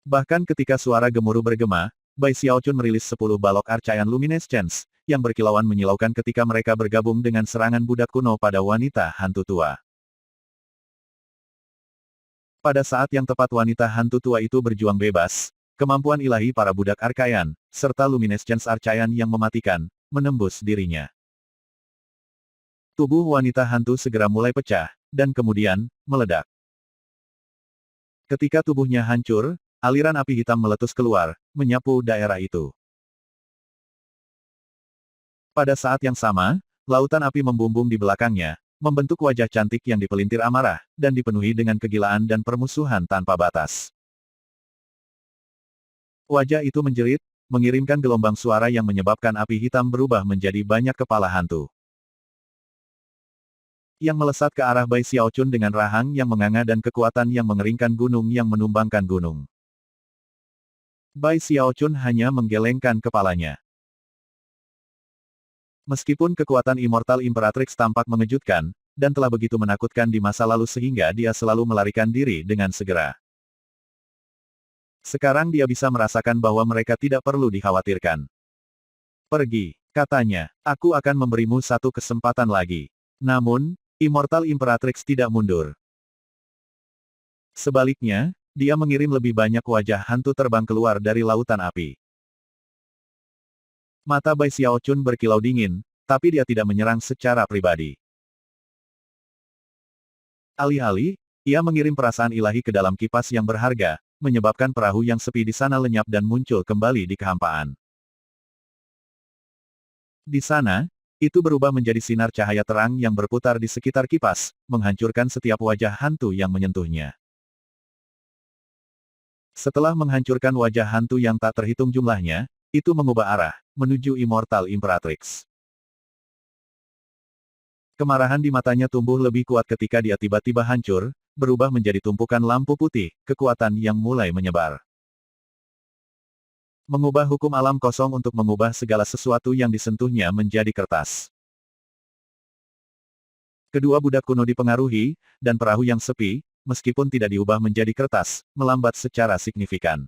Bahkan ketika suara gemuruh bergema, Bai Xiaochun merilis 10 balok arcaian luminescence, yang berkilauan menyilaukan ketika mereka bergabung dengan serangan budak kuno pada wanita hantu tua. Pada saat yang tepat wanita hantu tua itu berjuang bebas, kemampuan ilahi para budak arcaian, serta luminescence arcaian yang mematikan, menembus dirinya. Tubuh wanita hantu segera mulai pecah, dan kemudian, meledak. Ketika tubuhnya hancur, aliran api hitam meletus keluar, menyapu daerah itu. Pada saat yang sama, lautan api membumbung di belakangnya, membentuk wajah cantik yang dipelintir amarah, dan dipenuhi dengan kegilaan dan permusuhan tanpa batas. Wajah itu menjerit, mengirimkan gelombang suara yang menyebabkan api hitam berubah menjadi banyak kepala hantu. Yang melesat ke arah Bai Xiaochun dengan rahang yang menganga dan kekuatan yang mengeringkan gunung yang menumbangkan gunung. Bai Xiaochun hanya menggelengkan kepalanya. Meskipun kekuatan Immortal Imperatrix tampak mengejutkan, dan telah begitu menakutkan di masa lalu sehingga dia selalu melarikan diri dengan segera. Sekarang dia bisa merasakan bahwa mereka tidak perlu dikhawatirkan. Pergi, katanya, aku akan memberimu satu kesempatan lagi. Namun, Immortal Imperatrix tidak mundur. Sebaliknya, dia mengirim lebih banyak wajah hantu terbang keluar dari lautan api. Mata Bai Xiaochun berkilau dingin, tapi dia tidak menyerang secara pribadi. Alih-alih, ia mengirim perasaan ilahi ke dalam kipas yang berharga, menyebabkan perahu yang sepi di sana lenyap dan muncul kembali di kehampaan. Di sana, itu berubah menjadi sinar cahaya terang yang berputar di sekitar kipas, menghancurkan setiap wajah hantu yang menyentuhnya. Setelah menghancurkan wajah hantu yang tak terhitung jumlahnya, itu mengubah arah, menuju Immortal Imperatrix. Kemarahan di matanya tumbuh lebih kuat ketika dia tiba-tiba hancur, berubah menjadi tumpukan lampu putih, kekuatan yang mulai menyebar. Mengubah hukum alam kosong untuk mengubah segala sesuatu yang disentuhnya menjadi kertas. Kedua budak kuno dipengaruhi, dan perahu yang sepi, meskipun tidak diubah menjadi kertas, melambat secara signifikan.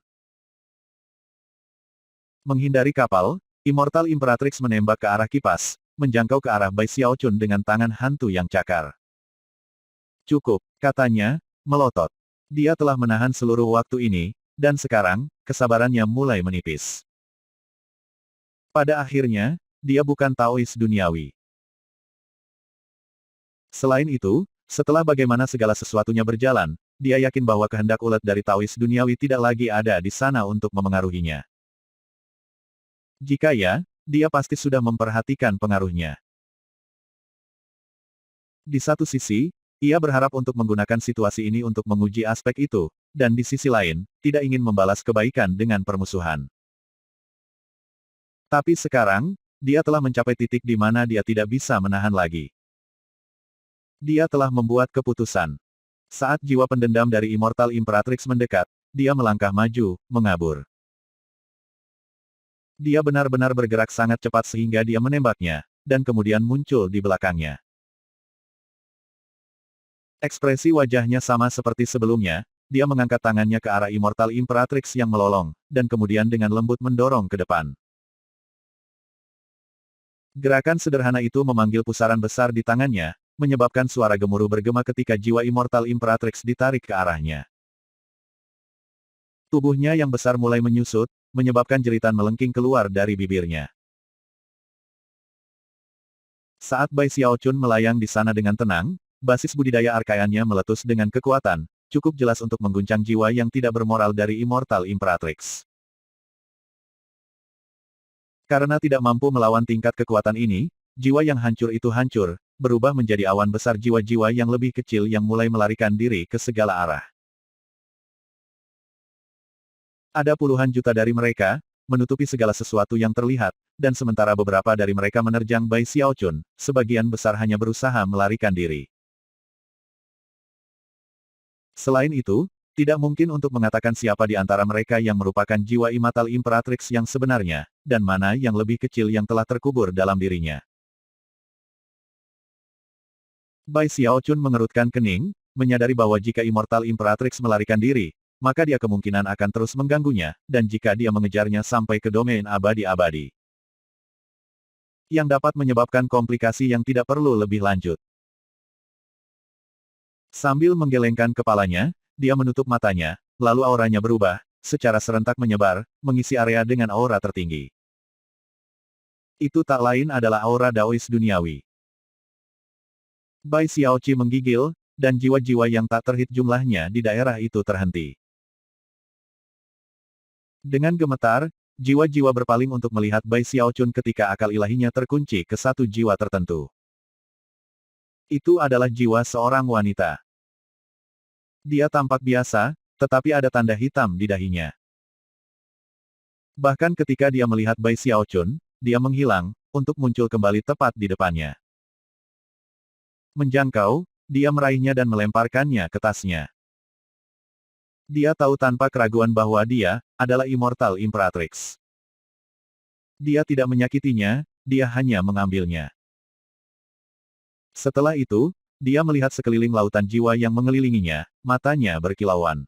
Menghindari kapal, Immortal Imperatrix menembak ke arah kipas, menjangkau ke arah Bai Xiaochun dengan tangan hantu yang cakar. Cukup, katanya, melotot. Dia telah menahan seluruh waktu ini, dan sekarang, kesabarannya mulai menipis. Pada akhirnya, dia bukan Taois duniawi. Selain itu, setelah bagaimana segala sesuatunya berjalan, dia yakin bahwa kehendak ulet dari Taois duniawi tidak lagi ada di sana untuk memengaruhinya. Jika ya, dia pasti sudah memperhatikan pengaruhnya. Di satu sisi, ia berharap untuk menggunakan situasi ini untuk menguji aspek itu, dan di sisi lain, tidak ingin membalas kebaikan dengan permusuhan. Tapi sekarang, dia telah mencapai titik di mana dia tidak bisa menahan lagi. Dia telah membuat keputusan. Saat jiwa pendendam dari Immortal Imperatrix mendekat, dia melangkah maju, mengabur. Dia benar-benar bergerak sangat cepat sehingga dia menembaknya, dan kemudian muncul di belakangnya. Ekspresi wajahnya sama seperti sebelumnya, dia mengangkat tangannya ke arah Immortal Imperatrix yang melolong, dan kemudian dengan lembut mendorong ke depan. Gerakan sederhana itu memanggil pusaran besar di tangannya, menyebabkan suara gemuruh bergema ketika jiwa Immortal Imperatrix ditarik ke arahnya. Tubuhnya yang besar mulai menyusut, menyebabkan jeritan melengking keluar dari bibirnya. Saat Bai Xiaochun melayang di sana dengan tenang, basis budidaya arkaannya meletus dengan kekuatan, cukup jelas untuk mengguncang jiwa yang tidak bermoral dari Immortal Imperatrix. Karena tidak mampu melawan tingkat kekuatan ini, jiwa yang hancur itu hancur, berubah menjadi awan besar jiwa-jiwa yang lebih kecil yang mulai melarikan diri ke segala arah. Ada puluhan juta dari mereka, menutupi segala sesuatu yang terlihat, dan sementara beberapa dari mereka menerjang Bai Xiaochun, sebagian besar hanya berusaha melarikan diri. Selain itu, tidak mungkin untuk mengatakan siapa di antara mereka yang merupakan jiwa Immortal Imperatrix yang sebenarnya, dan mana yang lebih kecil yang telah terkubur dalam dirinya. Bai Xiaochun mengerutkan kening, menyadari bahwa jika Immortal Imperatrix melarikan diri, maka dia kemungkinan akan terus mengganggunya, dan jika dia mengejarnya sampai ke domain abadi-abadi, yang dapat menyebabkan komplikasi yang tidak perlu lebih lanjut. Sambil menggelengkan kepalanya, dia menutup matanya, lalu auranya berubah, secara serentak menyebar, mengisi area dengan aura tertinggi. Itu tak lain adalah aura Daois duniawi. Bai Xiaoqi menggigil, dan jiwa-jiwa yang tak terhit jumlahnya di daerah itu terhenti. Dengan gemetar, jiwa-jiwa berpaling untuk melihat Bai Xiaochun ketika akal ilahinya terkunci ke satu jiwa tertentu. Itu adalah jiwa seorang wanita. Dia tampak biasa, tetapi ada tanda hitam di dahinya. Bahkan ketika dia melihat Bai Xiaochun, dia menghilang, untuk muncul kembali tepat di depannya. Menjangkau, dia meraihnya dan melemparkannya ke tasnya. Dia tahu tanpa keraguan bahwa dia adalah Immortal Imperatrix. Dia tidak menyakitinya, dia hanya mengambilnya. Setelah itu, dia melihat sekeliling lautan jiwa yang mengelilinginya, matanya berkilauan.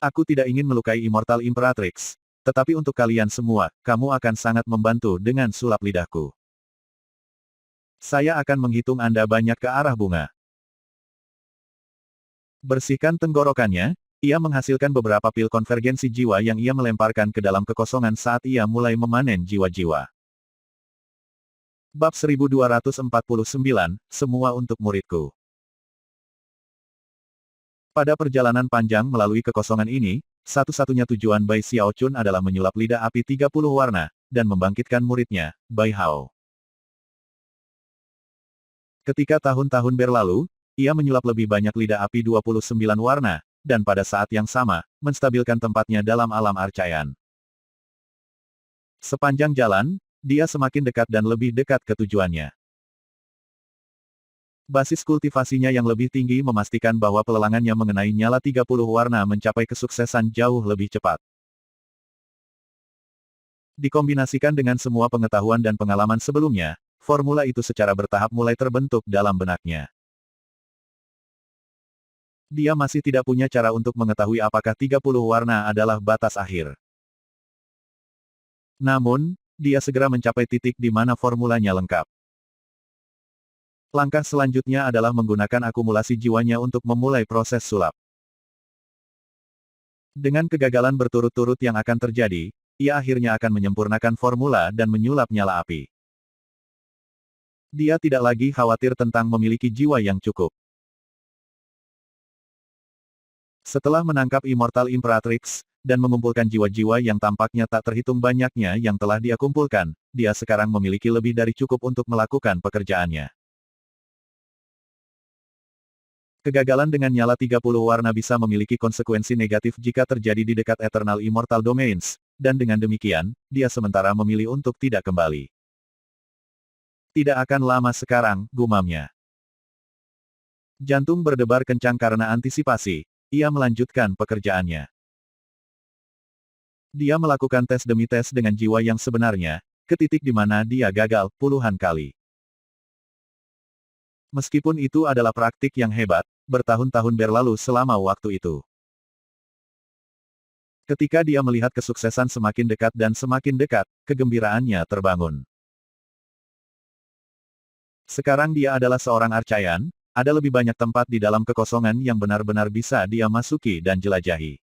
Aku tidak ingin melukai Immortal Imperatrix, tetapi untuk kalian semua, kamu akan sangat membantu dengan sulap lidahku. Saya akan menghitung Anda banyak ke arah bunga. Bersihkan tenggorokannya, ia menghasilkan beberapa pil konvergensi jiwa yang ia melemparkan ke dalam kekosongan saat ia mulai memanen jiwa-jiwa. Bab 1249, semua untuk muridku. Pada perjalanan panjang melalui kekosongan ini, satu-satunya tujuan Bai Xiaochun adalah menyulap lidah api 30 warna, dan membangkitkan muridnya, Bai Hao. Ketika tahun-tahun berlalu, ia menyulap lebih banyak lidah api 29 warna, dan pada saat yang sama, menstabilkan tempatnya dalam alam arcaian. Sepanjang jalan, dia semakin dekat dan lebih dekat ke tujuannya. Basis kultivasinya yang lebih tinggi memastikan bahwa pelelangannya mengenai nyala 30 warna mencapai kesuksesan jauh lebih cepat. Dikombinasikan dengan semua pengetahuan dan pengalaman sebelumnya, formula itu secara bertahap mulai terbentuk dalam benaknya. Dia masih tidak punya cara untuk mengetahui apakah 30 warna adalah batas akhir. Namun, dia segera mencapai titik di mana formulanya lengkap. Langkah selanjutnya adalah menggunakan akumulasi jiwanya untuk memulai proses sulap. Dengan kegagalan berturut-turut yang akan terjadi, ia akhirnya akan menyempurnakan formula dan menyulap nyala api. Dia tidak lagi khawatir tentang memiliki jiwa yang cukup. Setelah menangkap Immortal Imperatrix, dan mengumpulkan jiwa-jiwa yang tampaknya tak terhitung banyaknya yang telah dia kumpulkan, dia sekarang memiliki lebih dari cukup untuk melakukan pekerjaannya. Kegagalan dengan nyala 30 warna bisa memiliki konsekuensi negatif jika terjadi di dekat Eternal Immortal Domains, dan dengan demikian, dia sementara memilih untuk tidak kembali. Tidak akan lama sekarang, gumamnya. Jantung berdebar kencang karena antisipasi, ia melanjutkan pekerjaannya. Dia melakukan tes demi tes dengan jiwa yang sebenarnya, ke titik di mana dia gagal puluhan kali. Meskipun itu adalah praktik yang hebat, bertahun-tahun berlalu selama waktu itu. Ketika dia melihat kesuksesan semakin dekat, kegembiraannya terbangun. Sekarang dia adalah seorang arcayan, ada lebih banyak tempat di dalam kekosongan yang benar-benar bisa dia masuki dan jelajahi.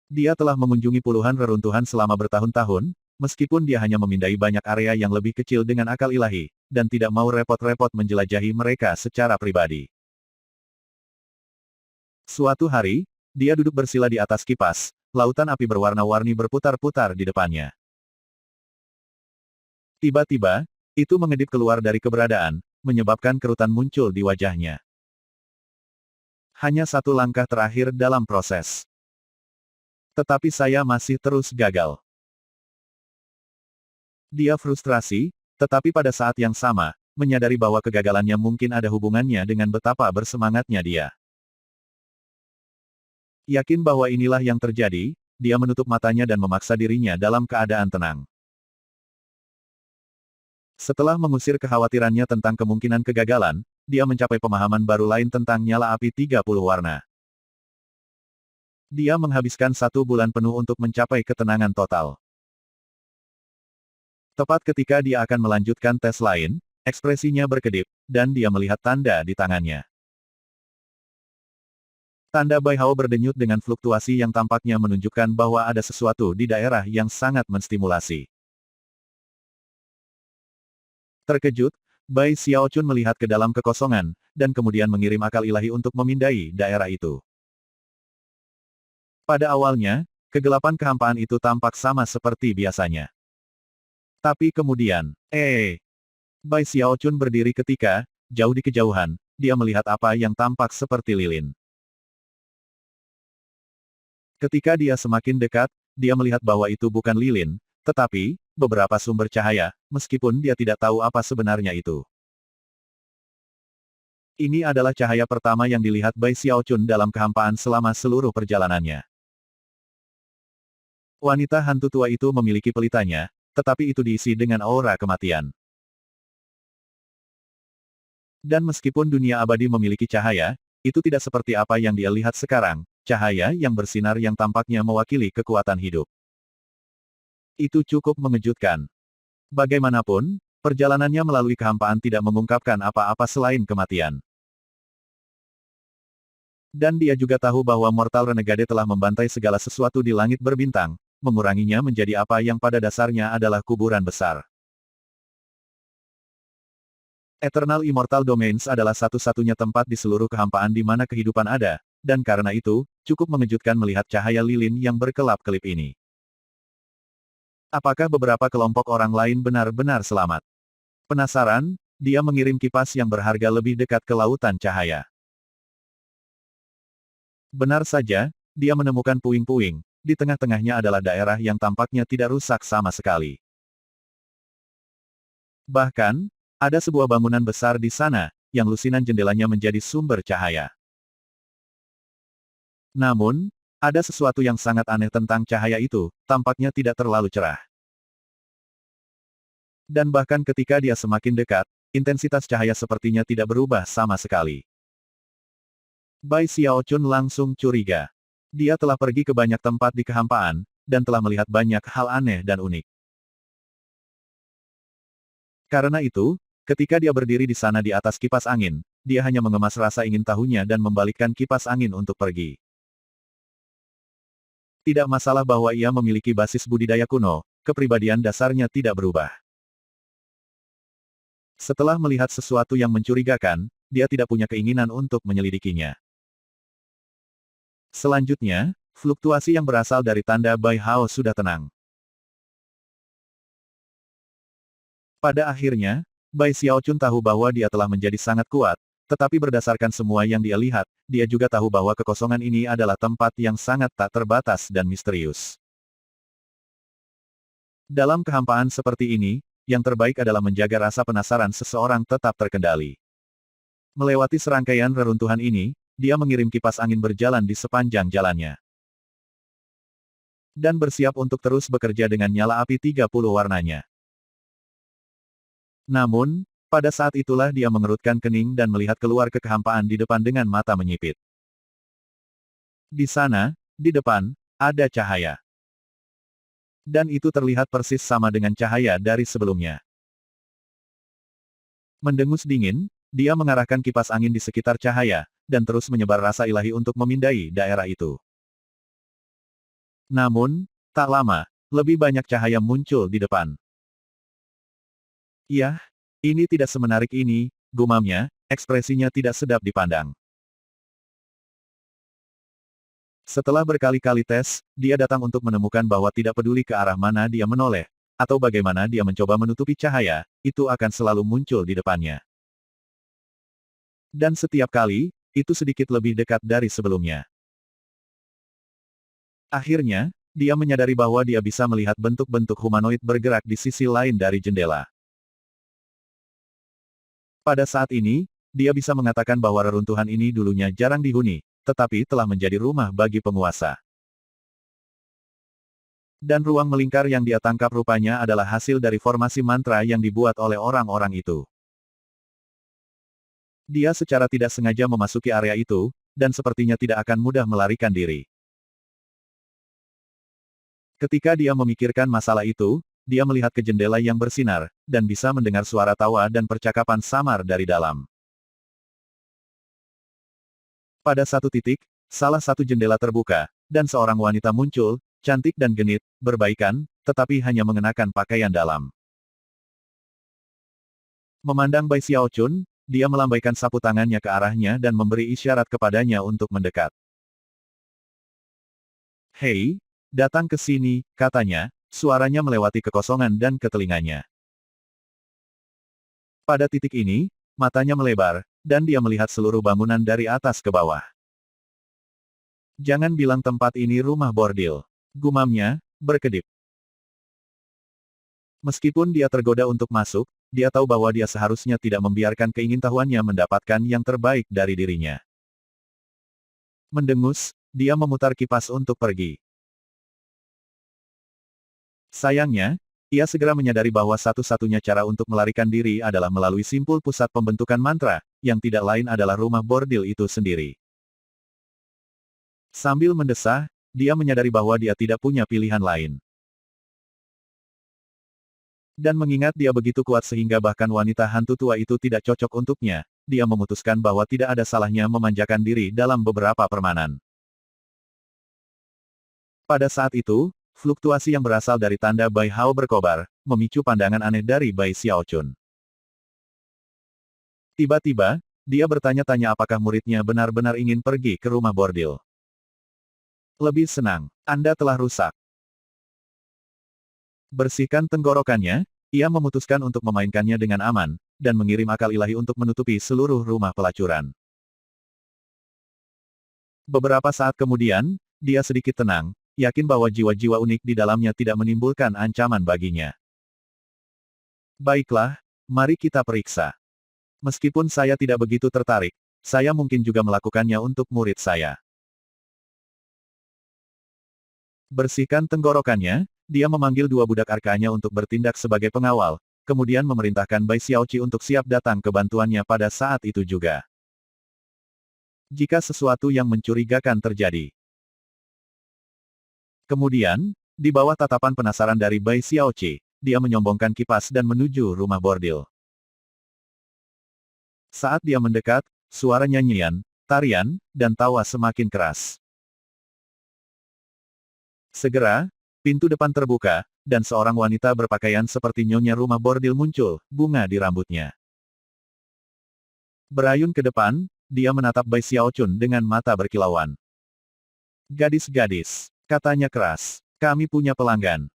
Dia telah mengunjungi puluhan reruntuhan selama bertahun-tahun, meskipun dia hanya memindai banyak area yang lebih kecil dengan akal ilahi, dan tidak mau repot-repot menjelajahi mereka secara pribadi. Suatu hari, dia duduk bersila di atas kipas, lautan api berwarna-warni berputar-putar di depannya. Tiba-tiba, itu mengedip keluar dari keberadaan, menyebabkan kerutan muncul di wajahnya. Hanya satu langkah terakhir dalam proses. Tetapi saya masih terus gagal. Dia frustrasi, tetapi pada saat yang sama, menyadari bahwa kegagalannya mungkin ada hubungannya dengan betapa bersemangatnya dia. Yakin bahwa inilah yang terjadi, dia menutup matanya dan memaksa dirinya dalam keadaan tenang. Setelah mengusir kekhawatirannya tentang kemungkinan kegagalan, dia mencapai pemahaman baru lain tentang nyala api 30 warna. Dia menghabiskan 1 bulan penuh untuk mencapai ketenangan total. Tepat ketika dia akan melanjutkan tes lain, ekspresinya berkedip, dan dia melihat tanda di tangannya. Tanda Bai Hao berdenyut dengan fluktuasi yang tampaknya menunjukkan bahwa ada sesuatu di daerah yang sangat menstimulasi. Terkejut, Bai Xiaochun melihat ke dalam kekosongan, dan kemudian mengirim akal ilahi untuk memindai daerah itu. Pada awalnya, kegelapan kehampaan itu tampak sama seperti biasanya. Tapi kemudian, Bai Xiaochun berdiri ketika, jauh di kejauhan, dia melihat apa yang tampak seperti lilin. Ketika dia semakin dekat, dia melihat bahwa itu bukan lilin, tetapi, beberapa sumber cahaya, meskipun dia tidak tahu apa sebenarnya itu. Ini adalah cahaya pertama yang dilihat Bai Xiaochun dalam kehampaan selama seluruh perjalanannya. Wanita hantu tua itu memiliki pelitanya, tetapi itu diisi dengan aura kematian. Dan meskipun dunia abadi memiliki cahaya, itu tidak seperti apa yang dia lihat sekarang, cahaya yang bersinar yang tampaknya mewakili kekuatan hidup. Itu cukup mengejutkan. Bagaimanapun, perjalanannya melalui kehampaan tidak mengungkapkan apa-apa selain kematian. Dan dia juga tahu bahwa Mortal Renegade telah membantai segala sesuatu di langit berbintang, menguranginya menjadi apa yang pada dasarnya adalah kuburan besar. Eternal Immortal Domains adalah satu-satunya tempat di seluruh kehampaan di mana kehidupan ada, dan karena itu, cukup mengejutkan melihat cahaya lilin yang berkelap-kelip ini. Apakah beberapa kelompok orang lain benar-benar selamat? Penasaran, dia mengirim kipas yang berharga lebih dekat ke lautan cahaya. Benar saja, dia menemukan puing-puing, di tengah-tengahnya adalah daerah yang tampaknya tidak rusak sama sekali. Bahkan, ada sebuah bangunan besar di sana, yang lusinan jendelanya menjadi sumber cahaya. Namun, ada sesuatu yang sangat aneh tentang cahaya itu, tampaknya tidak terlalu cerah. Dan bahkan ketika dia semakin dekat, intensitas cahaya sepertinya tidak berubah sama sekali. Bai Xiaochun langsung curiga. Dia telah pergi ke banyak tempat di kehampaan, dan telah melihat banyak hal aneh dan unik. Karena itu, ketika dia berdiri di sana di atas kipas angin, dia hanya mengemas rasa ingin tahunya dan membalikkan kipas angin untuk pergi. Tidak masalah bahwa ia memiliki basis budidaya kuno, kepribadian dasarnya tidak berubah. Setelah melihat sesuatu yang mencurigakan, dia tidak punya keinginan untuk menyelidikinya. Selanjutnya, fluktuasi yang berasal dari tanda Bai Hao sudah tenang. Pada akhirnya, Bai Xiaochun tahu bahwa dia telah menjadi sangat kuat, tetapi berdasarkan semua yang dia lihat, dia juga tahu bahwa kekosongan ini adalah tempat yang sangat tak terbatas dan misterius. Dalam kehampaan seperti ini, yang terbaik adalah menjaga rasa penasaran seseorang tetap terkendali. Melewati serangkaian reruntuhan ini, dia mengirim kipas angin berjalan di sepanjang jalannya. Dan bersiap untuk terus bekerja dengan nyala api 30 warnanya. Namun, pada saat itulah dia mengerutkan kening dan melihat keluar ke kehampaan di depan dengan mata menyipit. Di sana, di depan, ada cahaya. Dan itu terlihat persis sama dengan cahaya dari sebelumnya. Mendengus dingin, dia mengarahkan kipas angin di sekitar cahaya, dan terus menyebar rasa ilahi untuk memindai daerah itu. Namun, tak lama, lebih banyak cahaya muncul di depan. Yah, ini tidak semenarik ini, gumamnya, ekspresinya tidak sedap dipandang. Setelah berkali-kali tes, dia datang untuk menemukan bahwa tidak peduli ke arah mana dia menoleh, atau bagaimana dia mencoba menutupi cahaya, itu akan selalu muncul di depannya. Dan setiap kali, itu sedikit lebih dekat dari sebelumnya. Akhirnya, dia menyadari bahwa dia bisa melihat bentuk-bentuk humanoid bergerak di sisi lain dari jendela. Pada saat ini, dia bisa mengatakan bahwa reruntuhan ini dulunya jarang dihuni, tetapi telah menjadi rumah bagi penguasa. Dan ruang melingkar yang dia tangkap rupanya adalah hasil dari formasi mantra yang dibuat oleh orang-orang itu. Dia secara tidak sengaja memasuki area itu, dan sepertinya tidak akan mudah melarikan diri. Ketika dia memikirkan masalah itu, dia melihat ke jendela yang bersinar, dan bisa mendengar suara tawa dan percakapan samar dari dalam. Pada satu titik, salah satu jendela terbuka, dan seorang wanita muncul, cantik dan genit, berbaikan, tetapi hanya mengenakan pakaian dalam. Memandang Bai Xiaochun, dia melambaikan sapu tangannya ke arahnya dan memberi isyarat kepadanya untuk mendekat. "Hei, datang ke sini," katanya, suaranya melewati kekosongan dan ke telinganya. Pada titik ini, matanya melebar, dan dia melihat seluruh bangunan dari atas ke bawah. "Jangan bilang tempat ini rumah bordil," gumamnya, berkedip. Meskipun dia tergoda untuk masuk, dia tahu bahwa dia seharusnya tidak membiarkan keingintahuannya mendapatkan yang terbaik dari dirinya. Mendengus, dia memutar kipas untuk pergi. Sayangnya, ia segera menyadari bahwa satu-satunya cara untuk melarikan diri adalah melalui simpul pusat pembentukan mantra, yang tidak lain adalah rumah bordil itu sendiri. Sambil mendesah, dia menyadari bahwa dia tidak punya pilihan lain. Dan mengingat dia begitu kuat sehingga bahkan wanita hantu tua itu tidak cocok untuknya, dia memutuskan bahwa tidak ada salahnya memanjakan diri dalam beberapa permanen. Pada saat itu, fluktuasi yang berasal dari tanda Bai Hao berkobar, memicu pandangan aneh dari Bai Xiaochun. Tiba-tiba, dia bertanya-tanya apakah muridnya benar-benar ingin pergi ke rumah bordil. Lebih senang, Anda telah rusak. Bersihkan tenggorokannya, ia memutuskan untuk memainkannya dengan aman, dan mengirim akal ilahi untuk menutupi seluruh rumah pelacuran. Beberapa saat kemudian, dia sedikit tenang, yakin bahwa jiwa-jiwa unik di dalamnya tidak menimbulkan ancaman baginya. Baiklah, mari kita periksa. Meskipun saya tidak begitu tertarik, saya mungkin juga melakukannya untuk murid saya. Bersihkan tenggorokannya, dia memanggil dua budak arkanya untuk bertindak sebagai pengawal, kemudian memerintahkan Bai Xiaoqi untuk siap datang ke bantuannya pada saat itu juga. Jika sesuatu yang mencurigakan terjadi. Kemudian, Di bawah tatapan penasaran dari Bai Xiaoqi, dia menyombongkan kipas dan menuju rumah bordil. Saat dia mendekat, suara nyanyian, tarian, dan tawa semakin keras. Segera, pintu depan terbuka, dan seorang wanita berpakaian seperti nyonya rumah bordil muncul, bunga di rambutnya. Berayun ke depan, dia menatap Bai Xiaochun dengan mata berkilauan. "Gadis-gadis," katanya keras, "kami punya pelanggan."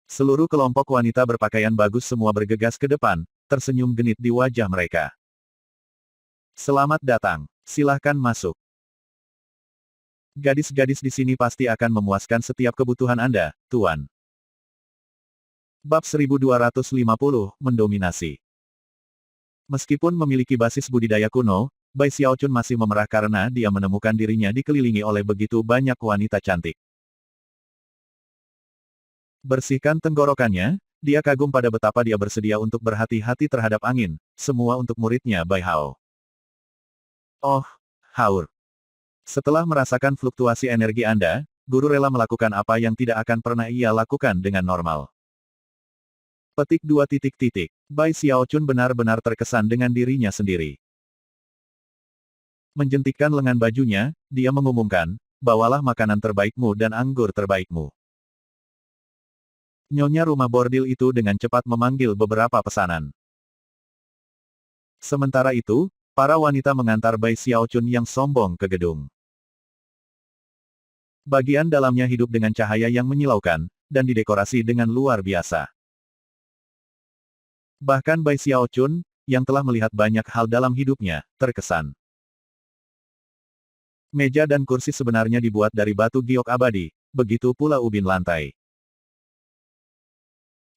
Seluruh kelompok wanita berpakaian bagus semua bergegas ke depan, tersenyum genit di wajah mereka. "Selamat datang, silahkan masuk. Gadis-gadis di sini pasti akan memuaskan setiap kebutuhan Anda, Tuan." Bab 1250, mendominasi. Meskipun memiliki basis budidaya kuno, Bai Xiaochun masih memerah karena dia menemukan dirinya dikelilingi oleh begitu banyak wanita cantik. Bersihkan tenggorokannya, dia kagum pada betapa dia bersedia untuk berhati-hati terhadap angin, semua untuk muridnya Bai Hao. Oh, haur. Setelah merasakan fluktuasi energi Anda, guru rela melakukan apa yang tidak akan pernah ia lakukan dengan normal. Petik 2 titik titik. Bai Xiaochun benar-benar terkesan dengan dirinya sendiri. Menjentikkan lengan bajunya, dia mengumumkan, "Bawalah makanan terbaikmu dan anggur terbaikmu." Nyonya rumah bordil itu dengan cepat memanggil beberapa pesanan. Sementara itu, para wanita mengantar Bai Xiaochun yang sombong ke gedung. Bagian dalamnya hidup dengan cahaya yang menyilaukan, dan didekorasi dengan luar biasa. Bahkan Bai Xiaochun, yang telah melihat banyak hal dalam hidupnya, terkesan. Meja dan kursi sebenarnya dibuat dari batu giok abadi, begitu pula ubin lantai.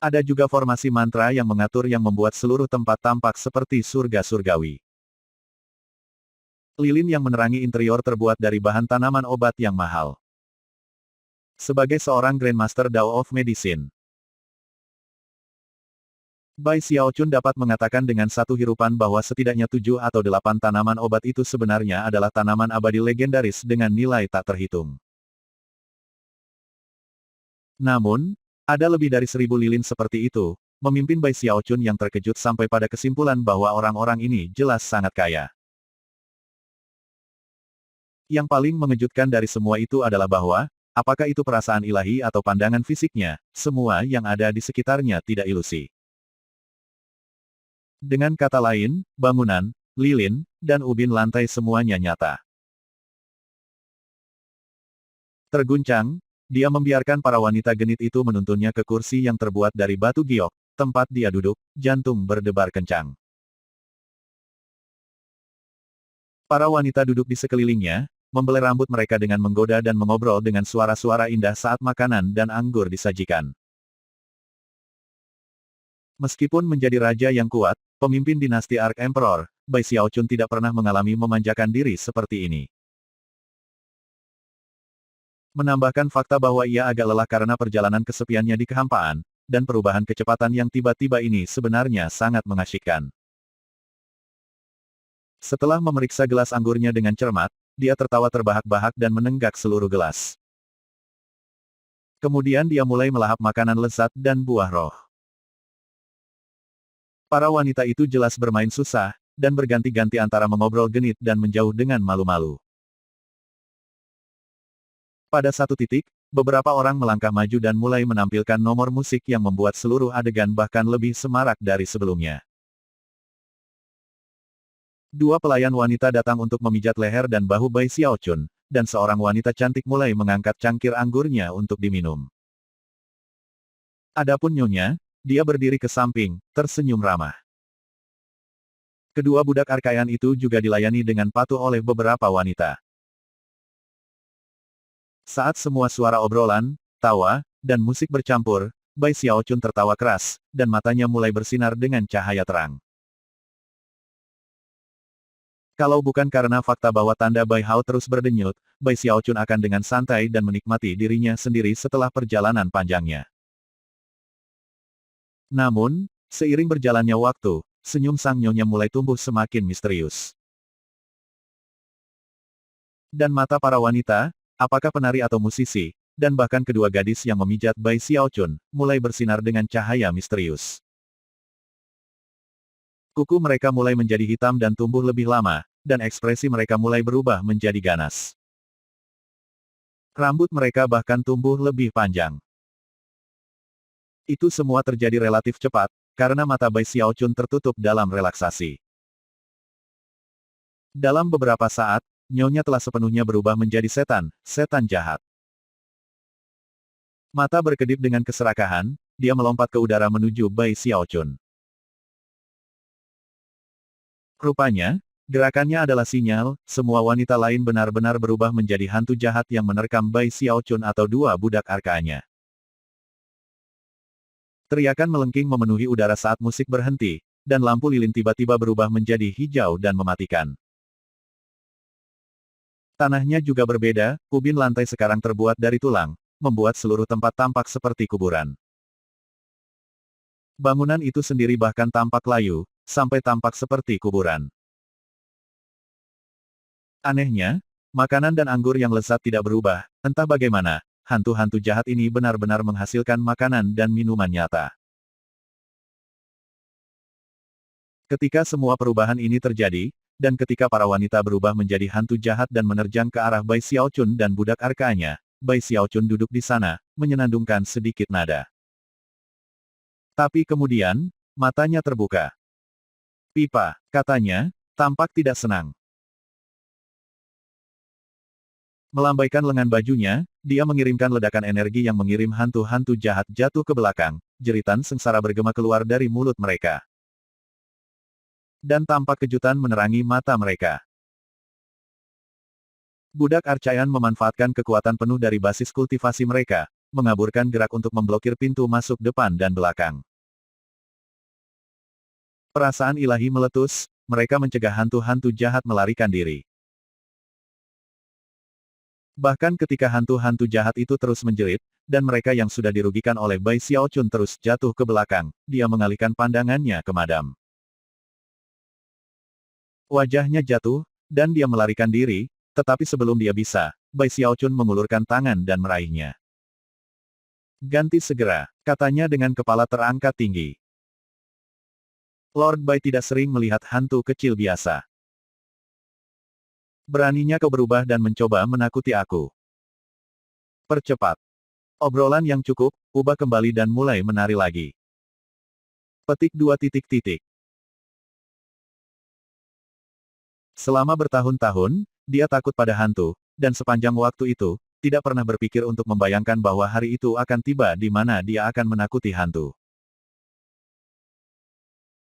Ada juga formasi mantra yang mengatur yang membuat seluruh tempat tampak seperti surga surgawi. Lilin yang menerangi interior terbuat dari bahan tanaman obat yang mahal. Sebagai seorang Grandmaster Dao of Medicine, Bai Xiaochun dapat mengatakan dengan satu hirupan bahwa setidaknya 7 atau 8 tanaman obat itu sebenarnya adalah tanaman abadi legendaris dengan nilai tak terhitung. Namun, ada lebih dari 1.000 lilin seperti itu, memimpin Bai Xiaochun yang terkejut sampai pada kesimpulan bahwa orang-orang ini jelas sangat kaya. Yang paling mengejutkan dari semua itu adalah bahwa, apakah itu perasaan ilahi atau pandangan fisiknya, semua yang ada di sekitarnya tidak ilusi. Dengan kata lain, bangunan, lilin, dan ubin lantai semuanya nyata. Terguncang, dia membiarkan para wanita genit itu menuntunnya ke kursi yang terbuat dari batu giok, tempat dia duduk, jantung berdebar kencang. Para wanita duduk di sekelilingnya, membelai rambut mereka dengan menggoda dan mengobrol dengan suara-suara indah saat makanan dan anggur disajikan. Meskipun menjadi raja yang kuat, pemimpin dinasti Ark Emperor, Bai Xiaochun tidak pernah mengalami memanjakan diri seperti ini. Menambahkan fakta bahwa ia agak lelah karena perjalanan kesepiannya di kehampaan, dan perubahan kecepatan yang tiba-tiba ini sebenarnya sangat mengasyikkan. Setelah memeriksa gelas anggurnya dengan cermat, dia tertawa terbahak-bahak dan menenggak seluruh gelas. Kemudian dia mulai melahap makanan lezat dan buah roh. Para wanita itu jelas bermain susah, dan berganti-ganti antara mengobrol genit dan menjauh dengan malu-malu. Pada satu titik, beberapa orang melangkah maju dan mulai menampilkan nomor musik yang membuat seluruh adegan bahkan lebih semarak dari sebelumnya. Dua pelayan wanita datang untuk memijat leher dan bahu Bai Xiaochun, dan seorang wanita cantik mulai mengangkat cangkir anggurnya untuk diminum. Adapun nyonya, dia berdiri ke samping, tersenyum ramah. Kedua budak Arkayan itu juga dilayani dengan patuh oleh beberapa wanita. Saat semua suara obrolan, tawa, dan musik bercampur, Bai Xiaochun tertawa keras, dan matanya mulai bersinar dengan cahaya terang. Kalau bukan karena fakta bahwa tanda Bai Hao terus berdenyut, Bai Xiaochun akan dengan santai dan menikmati dirinya sendiri setelah perjalanan panjangnya. Namun, seiring berjalannya waktu, senyum sang nyonya mulai tumbuh semakin misterius. Dan mata para wanita, apakah penari atau musisi, dan bahkan kedua gadis yang memijat Bai Xiaochun, mulai bersinar dengan cahaya misterius. Kuku mereka mulai menjadi hitam dan tumbuh lebih lama, dan ekspresi mereka mulai berubah menjadi ganas. Rambut mereka bahkan tumbuh lebih panjang. Itu semua terjadi relatif cepat, karena mata Bai Xiaochun tertutup dalam relaksasi. Dalam beberapa saat, nyonya telah sepenuhnya berubah menjadi setan, setan jahat. Mata berkedip dengan keserakahan, dia melompat ke udara menuju Bai Xiaochun. Rupanya, gerakannya adalah sinyal, semua wanita lain benar-benar berubah menjadi hantu jahat yang menerkam Bai Xiaochun atau dua budak arkanya. Teriakan melengking memenuhi udara saat musik berhenti, dan lampu lilin tiba-tiba berubah menjadi hijau dan mematikan. Tanahnya juga berbeda, ubin lantai sekarang terbuat dari tulang, membuat seluruh tempat tampak seperti kuburan. Bangunan itu sendiri bahkan tampak layu, sampai tampak seperti kuburan. Anehnya, makanan dan anggur yang lezat tidak berubah, entah bagaimana, hantu-hantu jahat ini benar-benar menghasilkan makanan dan minuman nyata. Ketika semua perubahan ini terjadi, dan ketika para wanita berubah menjadi hantu jahat dan menerjang ke arah Bai Xiaochun dan budak arkanya, Bai Xiaochun duduk di sana, menyenandungkan sedikit nada. Tapi kemudian, matanya terbuka. Pipa, katanya, tampak tidak senang. Melambaikan lengan bajunya, dia mengirimkan ledakan energi yang mengirim hantu-hantu jahat jatuh ke belakang, jeritan sengsara bergema keluar dari mulut mereka. Dan tampak kejutan menerangi mata mereka. Budak Archaean memanfaatkan kekuatan penuh dari basis kultivasi mereka, mengaburkan gerak untuk memblokir pintu masuk depan dan belakang. Perasaan ilahi meletus, mereka mencegah hantu-hantu jahat melarikan diri. Bahkan ketika hantu-hantu jahat itu terus menjerit, dan mereka yang sudah dirugikan oleh Bai Xiaochun terus jatuh ke belakang, dia mengalihkan pandangannya ke Madam. Wajahnya jatuh, dan dia melarikan diri, tetapi sebelum dia bisa, Bai Xiaochun mengulurkan tangan dan meraihnya. Ganti segera, katanya dengan kepala terangkat tinggi. Lord Bai tidak sering melihat hantu kecil biasa. Beraninya kau berubah dan mencoba menakuti aku. Percepat. Obrolan yang cukup, ubah kembali dan mulai menari lagi. Petik 2. Selama bertahun-tahun, dia takut pada hantu, dan sepanjang waktu itu, tidak pernah berpikir untuk membayangkan bahwa hari itu akan tiba di mana dia akan menakuti hantu.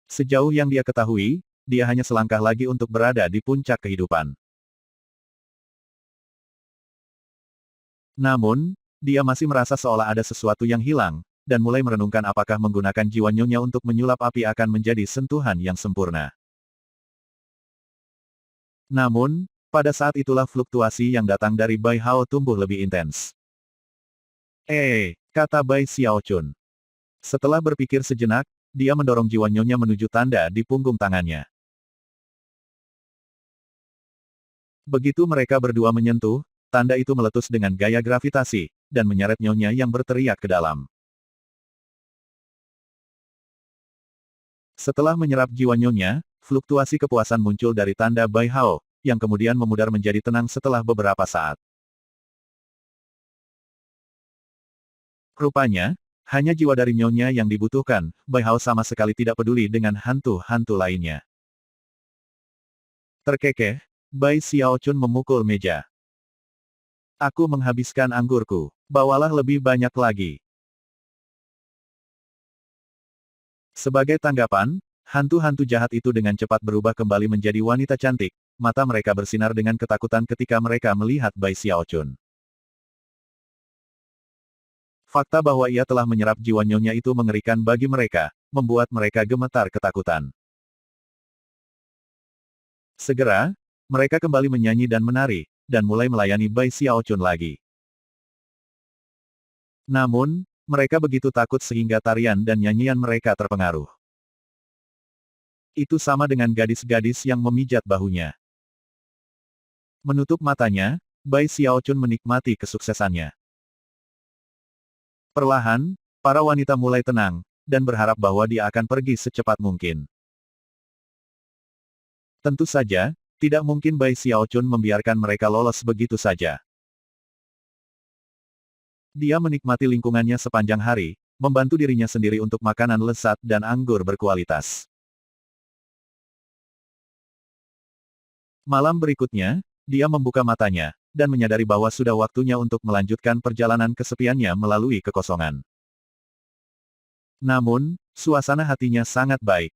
Sejauh yang dia ketahui, dia hanya selangkah lagi untuk berada di puncak kehidupan. Namun, dia masih merasa seolah ada sesuatu yang hilang, dan mulai merenungkan apakah menggunakan jiwa nyonya untuk menyulap api akan menjadi sentuhan yang sempurna. Namun, pada saat itulah fluktuasi yang datang dari Bai Hao tumbuh lebih intens. Kata Bai Xiaochun. Setelah berpikir sejenak, dia mendorong jiwa nyonya menuju tanda di punggung tangannya. Begitu mereka berdua menyentuh, tanda itu meletus dengan gaya gravitasi, dan menyeret nyonya yang berteriak ke dalam. Setelah menyerap jiwa nyonya, fluktuasi kepuasan muncul dari tanda Bai Hao, yang kemudian memudar menjadi tenang setelah beberapa saat. Rupanya, hanya jiwa dari nyonya yang dibutuhkan, Bai Hao sama sekali tidak peduli dengan hantu-hantu lainnya. Terkekeh, Bai Xiaochun memukul meja. Aku menghabiskan anggurku. Bawalah lebih banyak lagi. Sebagai tanggapan, hantu-hantu jahat itu dengan cepat berubah kembali menjadi wanita cantik, mata mereka bersinar dengan ketakutan ketika mereka melihat Bai Xiaochun. Fakta bahwa ia telah menyerap jiwa nyonya itu mengerikan bagi mereka, membuat mereka gemetar ketakutan. Segera, mereka kembali menyanyi dan menari, dan mulai melayani Bai Xiaochun lagi. Namun, mereka begitu takut sehingga tarian dan nyanyian mereka terpengaruh. Itu sama dengan gadis-gadis yang memijat bahunya. Menutup matanya, Bai Xiaochun menikmati kesuksesannya. Perlahan, para wanita mulai tenang, dan berharap bahwa dia akan pergi secepat mungkin. Tentu saja, tidak mungkin Bai Xiaochun membiarkan mereka lolos begitu saja. Dia menikmati lingkungannya sepanjang hari, membantu dirinya sendiri untuk makanan lezat dan anggur berkualitas. Malam berikutnya, dia membuka matanya, dan menyadari bahwa sudah waktunya untuk melanjutkan perjalanan kesepiannya melalui kekosongan. Namun, suasana hatinya sangat baik.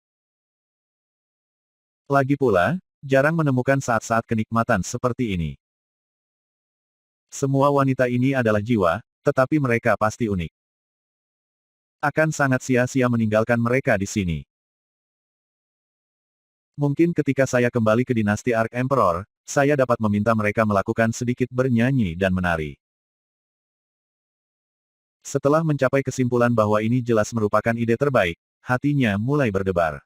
Lagi pula, jarang menemukan saat-saat kenikmatan seperti ini. Semua wanita ini adalah jiwa, tetapi mereka pasti unik. Akan sangat sia-sia meninggalkan mereka di sini. Mungkin ketika saya kembali ke dinasti Ark Emperor, saya dapat meminta mereka melakukan sedikit bernyanyi dan menari. Setelah mencapai kesimpulan bahwa ini jelas merupakan ide terbaik, hatinya mulai berdebar.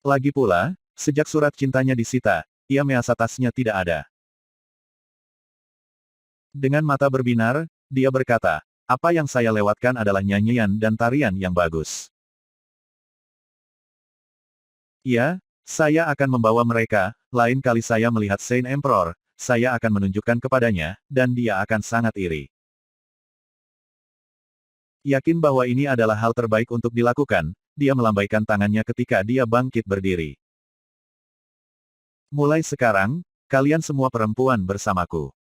Lagi pula, sejak surat cintanya disita, ia merasa tasnya tidak ada. Dengan mata berbinar, dia berkata, apa yang saya lewatkan adalah nyanyian dan tarian yang bagus. Ya, saya akan membawa mereka, lain kali saya melihat Saint Emperor, saya akan menunjukkan kepadanya, dan dia akan sangat iri. Yakin bahwa ini adalah hal terbaik untuk dilakukan, dia melambaikan tangannya ketika dia bangkit berdiri. Mulai sekarang, kalian semua perempuan bersamaku.